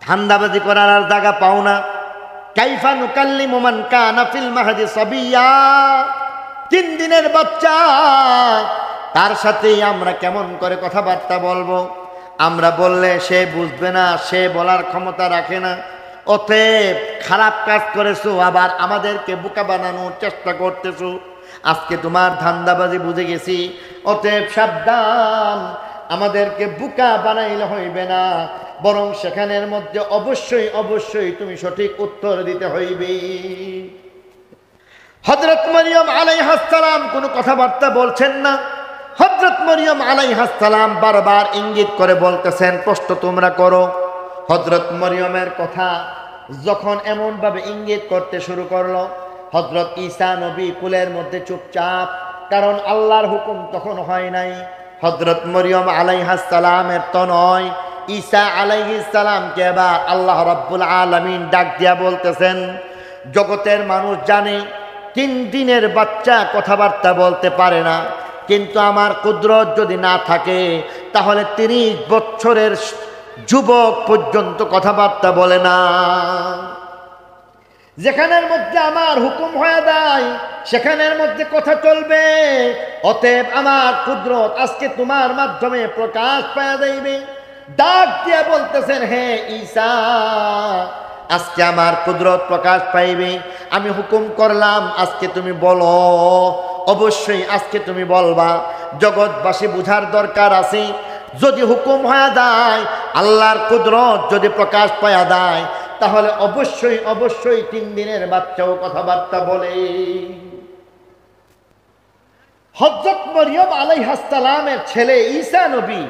ধান্দাবাজি করার আর জায়গা পাও না। কাইফা নুকাল্লিমু মান কানা ফিল মাহদি সাবিয়া, 3 দিনের বাচ্চা, তার সাথে আমরা কেমন করে কথাবার্তা বলবো? আমরা বললে সে বুঝবে না, সে বলার ক্ষমতা রাখে না। অতএব খারাপ কাজ করেছো, আবার আমাদেরকে বোকা বানানোর চেষ্টা করতেছো। আজকে তোমার ধান্দাবাজি বুঝে গেছি, অতএব সাবধান, আমাদেরকে বোকা বানাইলে হইবে না, বরং সেখানের মধ্যে অবশ্যই অবশ্যই তুমি সঠিক উত্তর দিতে হইবে। হযরত মরিয়ম আলাইহিস সালাম কোনো কথাবার্তা বলছেন না। হযরত মরিয়ম আলাইহিস সালাম বারবার ইঙ্গিত করে বলতেছেন প্রশ্ন তোমরা করো। হযরত মরিয়মের কথা যখন এমন ভাবে ইঙ্গিত করতে শুরু করলো, হযরত ঈসা নবী কুলের মধ্যে চুপচাপ, কারণ আল্লাহর হুকুম তখন হয় নাই। হযরত মরিয়ম আলাইহিস সালামের তো নয়, ঈসা আলাইহিস সালামকে এবার আল্লাহ রাব্বুল আলামিন ডাক দিয়া বলতেছেন, জগতের মানুষ জানে 3 দিনের বাচ্চা কথাবার্তা বলতে পারে না, কিন্তু আমার কুদরত যদি না থাকে তাহলে 30 বছরের যুবক পর্যন্ত কথাবার্তা বলে না। যেখানের মধ্যে আমার হুকুম হয়ে যায় সেখানের মধ্যে কথা চলবে। অতএব আমার কুদরত আজকে তোমার মাধ্যমে প্রকাশ পাওয়া যাইবে। ডাক দিয়ে বলতেছেন, হে ঈসা, আজকে আমার কুদরত প্রকাশ পাইবে। আমি হুকুম করলাম, আজকে তুমি বলো। অবশ্যই আজকে তুমি বলবা। জগৎবাসী বুঝার দরকার আছে, যদি হুকুম হয়ে যায়, আল্লাহর কুদরত যদি প্রকাশ পাওয়া যায়, তাহলে অবশ্যই অবশ্যই 3 দিনের বাচ্চাও কথাবার্তা বলে। হযরত মরিয়ম আলাইহিস সালামের ছেলে ঈসা নবী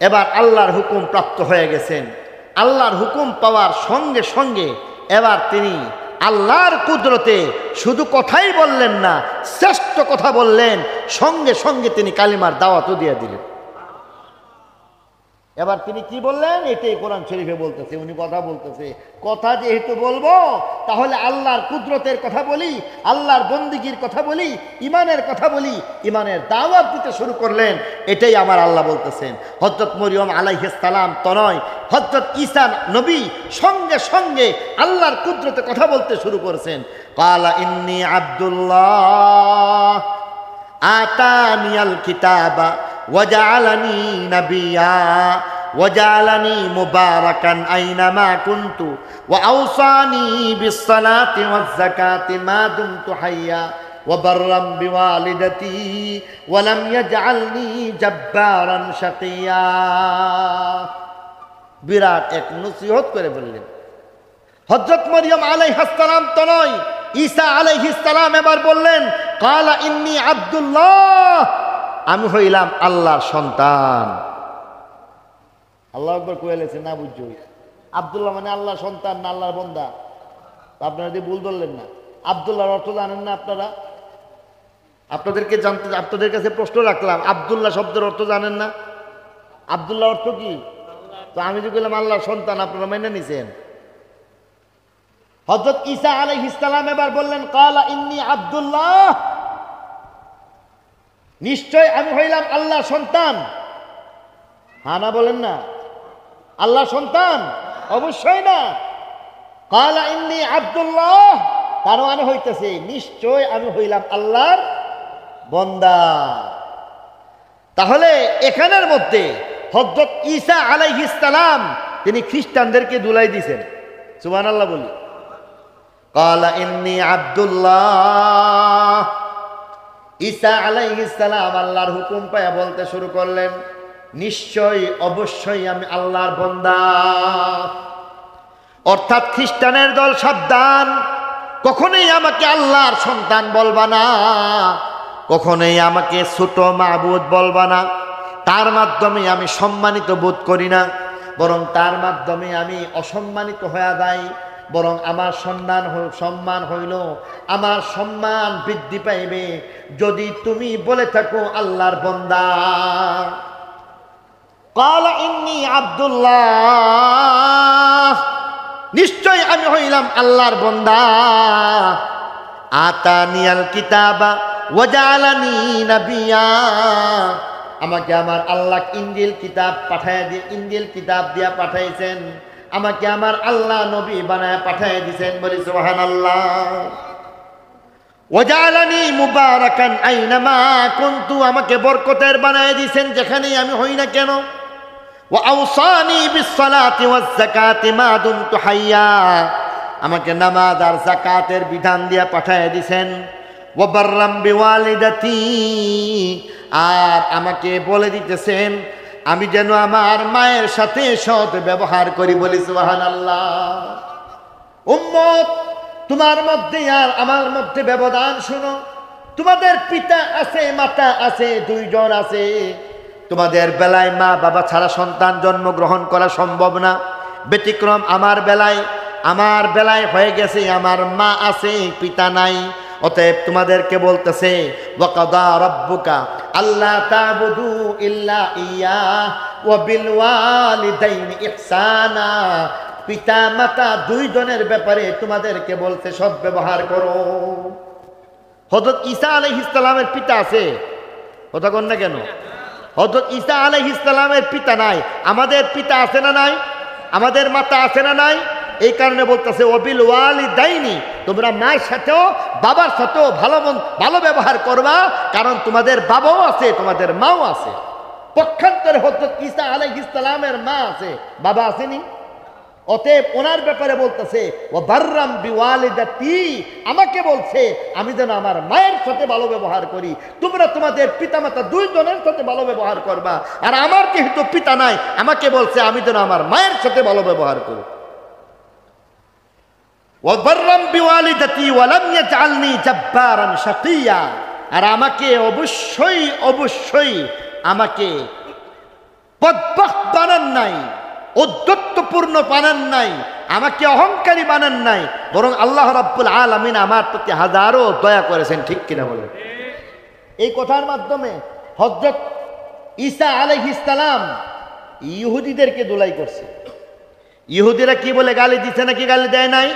এবার আল্লাহর হুকুম প্রাপ্ত হয়ে গেছেন। আল্লাহর হুকুম পাওয়ার সঙ্গে সঙ্গে এবার তিনি আল্লাহর কুদরতে শুধু কথাই বললেন না, শ্রেষ্ঠ কথা বললেন। সঙ্গে সঙ্গে তিনি কালিমার দাওয়াতও দিয়ে দিলেন। এবার তিনি কি বললেন? এটাই কোরআন শরীফে বলতেছে, উনি কথা বলতেছে। কথা যেহেতু বলবো, তাহলে আল্লাহর কুদরতের কথা বলি, আল্লাহর বন্দিগির কথা বলি, ইমানের কথা বলি, ইমানের দাওয়াত দিতে শুরু করলেন। এটাই আমার আল্লাহ বলতেছেন। হযরত মরিয়ম আলাইহিস সালাম তো নয়, হযরত ঈসা নবী সঙ্গে সঙ্গে আল্লাহর কুদরতে কথা বলতে শুরু করেছেন। ক্বালা ইন্নী আব্দুল্লাহ আতানিয়াল কিতাবা ওয়াজআলানি নাবিয়্যা ওয়াজআলানি মুবারাকান আইনামা কুনতু ওয়া আওসানি বিস-সালাতি ওয়াজ-যাকাতি মা দুমতু হাইয়্যা ওয়া বাররাম বিওয়ালিদাতি ওয়া লাম ইয়াজআলনি জাব্বারান শাকিয়্যা। বিরাট এক নসিহত করে বললেন। হযরত মরিয়ম আলাইহিস সালাম তো নয়, ঈসা আলাইহিস সালাম এবার বললেন, ক্বালা ইন্নী আব্দুল্লাহ, আমি হইলাম আল্লাহর সন্তান। আল্লাহু আকবার কইলেছে না, বুঝছো? আব্দুল্লাহ মানে আল্লাহর সন্তান না আল্লাহর বান্দা? আপনারা যদি ভুল ধরলেন না। আব্দুল্লাহর অর্থ জানেন না আপনারা? আপনাদেরকে জানতে, আপনাদের কাছে প্রশ্ন রাখলাম, আব্দুল্লাহ শব্দের অর্থ জানেন না? আব্দুল্লাহ অর্থ কি? তো আমি যে বললাম আল্লাহর সন্তান, আপনারা মেনে নিছেন। হযরত ঈসা আলাইহিস সালাম এবার বললেন, ক্বালা ইন্নী আব্দুল্লাহ, নিশ্চয় আমি হইলাম আল্লাহর সন্তান। হ্যাঁ না বলেন না? আল্লাহর সন্তান? অবশ্যই না। ক্বালা ইন্নী আব্দুল্লাহ, তার মানে হইতেছে নিশ্চয় আমি হইলাম আল্লাহর বান্দা। তাহলে এখানের মধ্যে হযরত ঈসা আলাইহিস সালাম তিনি খ্রিস্টানদেরকে দুলাই দিয়েছেন। সুবহানাল্লাহ বলি। ক্বালা ইন্নী আব্দুল্লাহ, ঈসা আলাইহিস সালাম আল্লাহর হুকুম পায়া বলতে শুরু করলেন, নিশ্চয় অবশ্যই আমি আল্লাহর বান্দা। অর্থাৎ খ্রিস্টানের দল সাবধান, কখনোই আমাকে আল্লাহর সন্তান বলবা না, কখনোই আমাকে ছোট মাবুদ বলবা না, তার মাধ্যমে আমি সম্মানিত বোধ করি না। বরং তার মাধ্যমে আমি অসম্মানিত হয়ে যাই, বরং আমার সম্মান হইল, আমার সম্মান বৃদ্ধি পাইবে যদি তুমি বলে থাকো আল্লাহর বান্দা। ক্বালা ইন্নী আব্দুল্লাহ, নিশ্চয় আমি হইলাম আল্লাহর বান্দা। আতানিয়াল কিতাবা ওয়া জাআলানি নাবিয়্যা, আমাকে আমার আল্লাহ ইনজিল কিতাব দিয়া পাঠাইছেন, আমাকে আমার আল্লাহ নবী বানায় পাঠায় দিয়েছেন। বলি সুবহানাল্লাহ। ওয়া জাআলানি মুবারাকান আইনামা কুনতু, আমাকে বরকতের বানায় দিয়েছেন যেখানেই আমি হই না কেন। ওয়া আওসানি বিসসালাতি ওয়াজ যাকাতি মা দুমতু হাইয়া, আমাকে নামাজ আর যাকাতের বিধান দিয়া পাঠায় দিয়েছেন। ওয়া বাররাম বিওয়ালিদাতি, আর আমাকে বলে দিতেছেন আমি যেন আমার মায়ের সাথে সৎ ব্যবহার করি। বলি সুবহানাল্লাহ। উম্মত, তোমার মধ্যে আর আমার মধ্যে ব্যবধান শুনো। তোমাদের পিতা আছে, মাতা আছে, দুইজন আছে। তোমাদের বেলায় মা বাবা ছাড়া সন্তান জন্মগ্রহণ করা সম্ভব না। ব্যতিক্রম আমার বেলায় হয়ে গেছে, আমার মা আছে, পিতা নাই। অতএব তোমাদেরকে বলতেছে ওয়াকাদা রাব্বুকা আল্লা তা'বুদু ইল্লা ইয়্যা ওয়া বিল ওয়ালিদাইনি ইহসানা, পিতা মাতা দুইজনের ব্যাপারে তোমাদেরকে বলতে সৎ ব্যবহার করো। হযরত ঈসা আলাইহিস সালামের পিতা আছে, কথা কন না কেন? হযরত ঈসা আলাইহিস সালামের পিতা নাই, আমাদের পিতা আছে না নাই? আমাদের মাতা আছে না নাই? এই কারণে বলতেছে ওয়াবিল ওয়ালিদাইনি, তোমরা মায়ের সাথেও বাবার সাথেও ভালো ব্যবহার করবা, কারণ তোমাদের বাবাও আছে, তোমাদের মাও আছে। পক্ষান্তরে হযরত ঈসা আলাইহিস সালামের মা আছে, বাবা আসেনি। অতএব ওনার ব্যাপারে বলতেছে ওয়া বাররাম বিওয়ালিদাতি, আমাকে বলছে আমি যেন আমার মায়ের সাথে ভালো ব্যবহার করি। তোমরা তোমাদের পিতামাতা দুইজনের সাথে ভালো ব্যবহার করবা, আর আমার যেহেতু পিতা নাই, আমাকে বলছে আমি যেন আমার মায়ের সাথে ভালো ব্যবহার করি। ওয়াবাররাম বিওয়ালিদাতি ওয়া লাম ইয়াজআলনি জাব্বারান শাকিয়্যা, আর আমাকে অবশ্যই আমাকে বদবখত বানান নাই, ঔদ্ধত্যপূর্ণ বানান নাই, আমাকে অহংকারী বানান নাই, বরং আল্লাহ রাব্বুল আলামিন আমার প্রতি হাজারো দয়া করেছেন। ঠিক কিনা বলেন? এই কথার মাধ্যমে হযরত ঈসা আলাইহিস সালাম ইহুদিদেরকে ধুলাই করছে। ইহুদিরা কি বলে গালি দিছে নাকি গালি দেয় নাই?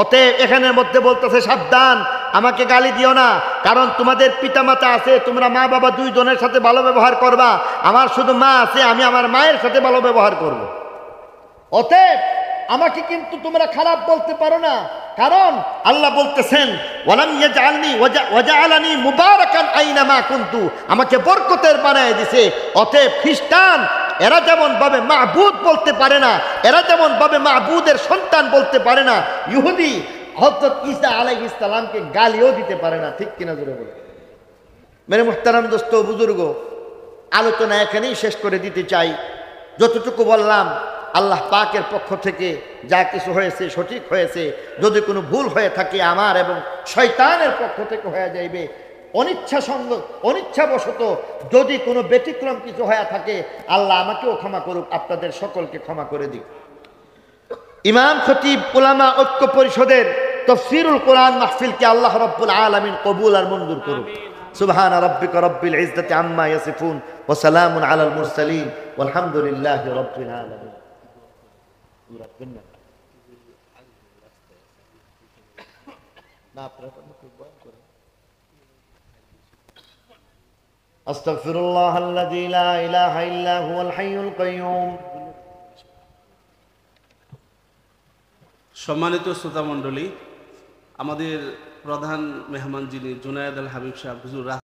অতএব এখানের মধ্যে বলতেছে সাবধান, আমাকে গালি দিও না, কারণ তোমাদের পিতামাতা আছে, তোমরা মা বাবা দুইজনের সাথে ভালো ব্যবহার করবা। আমার শুধু মা আছে, আমি আমার মায়ের সাথে ভালো ব্যবহার করব। অতএব আমাকে কিন্তু তোমরা খারাপ বলতে পারো না, কারণ আল্লাহ বলতেছেন ওয়ালাম ইয়াজআলনি ওয়া জাআলানি মুবারাকান আইনামা কুনতু, আমাকে বরকতের বানায় দিয়েছে। অতএব খ্রিস্টান এরা যেমন ভাবে মাবুদ বলতে পারে না, এরা যেমন ভাবে মাবুদের সন্তান বলতে পারে না, ইহুদি হযরত ঈসা আলাইহিস সালামকে গালিও দিতে পারে না। ঠিক কিনা জোরে বলে? মেরে মুহতারাম দোস্ত বুজুর্গ, আলোচনা এখানেই শেষ করে দিতে চাই। যতটুকু বললাম আল্লাহ পাকের পক্ষ থেকে যা কিছু হয়েছে সঠিক হয়েছে, যদি কোনো ভুল হয়ে থাকে আমার এবং শয়তানের পক্ষ থেকে হয়ে যাইবে। অনিচ্ছাবশত যদি কোনো ব্যতিক্রম কিছু হয়ে থাকে আল্লাহ আমাকেও ক্ষমা করুক, আপনাদের সকলকে ক্ষমা করে দিক। ইমাম খতিব উলামা ঐক্য পরিষদের তাফসীরুল কোরআন মাহফিলকে আল্লাহ রাব্বুল আলামিন কবুল আর মঞ্জুর করুক। সুবহানা রাব্বিকা রাব্বিল ইজ্জাতি আম্মা ইয়াসিফুন ওয়া সালামুন আলাল মুরসালিন ওয়ালহামদুলিল্লাহি রাব্বিল আলামিন। আস্তাগফিরুল্লাহাল্লাযী লা ইলাহা ইল্লা হুয়াল হাইয়ুল কাইয়্যুম। সম্মানিত শ্রোতা মণ্ডলী, আমাদের প্রধান মেহমান যিনি জুনায়েদ আল হাবিব সাহেব হুজুর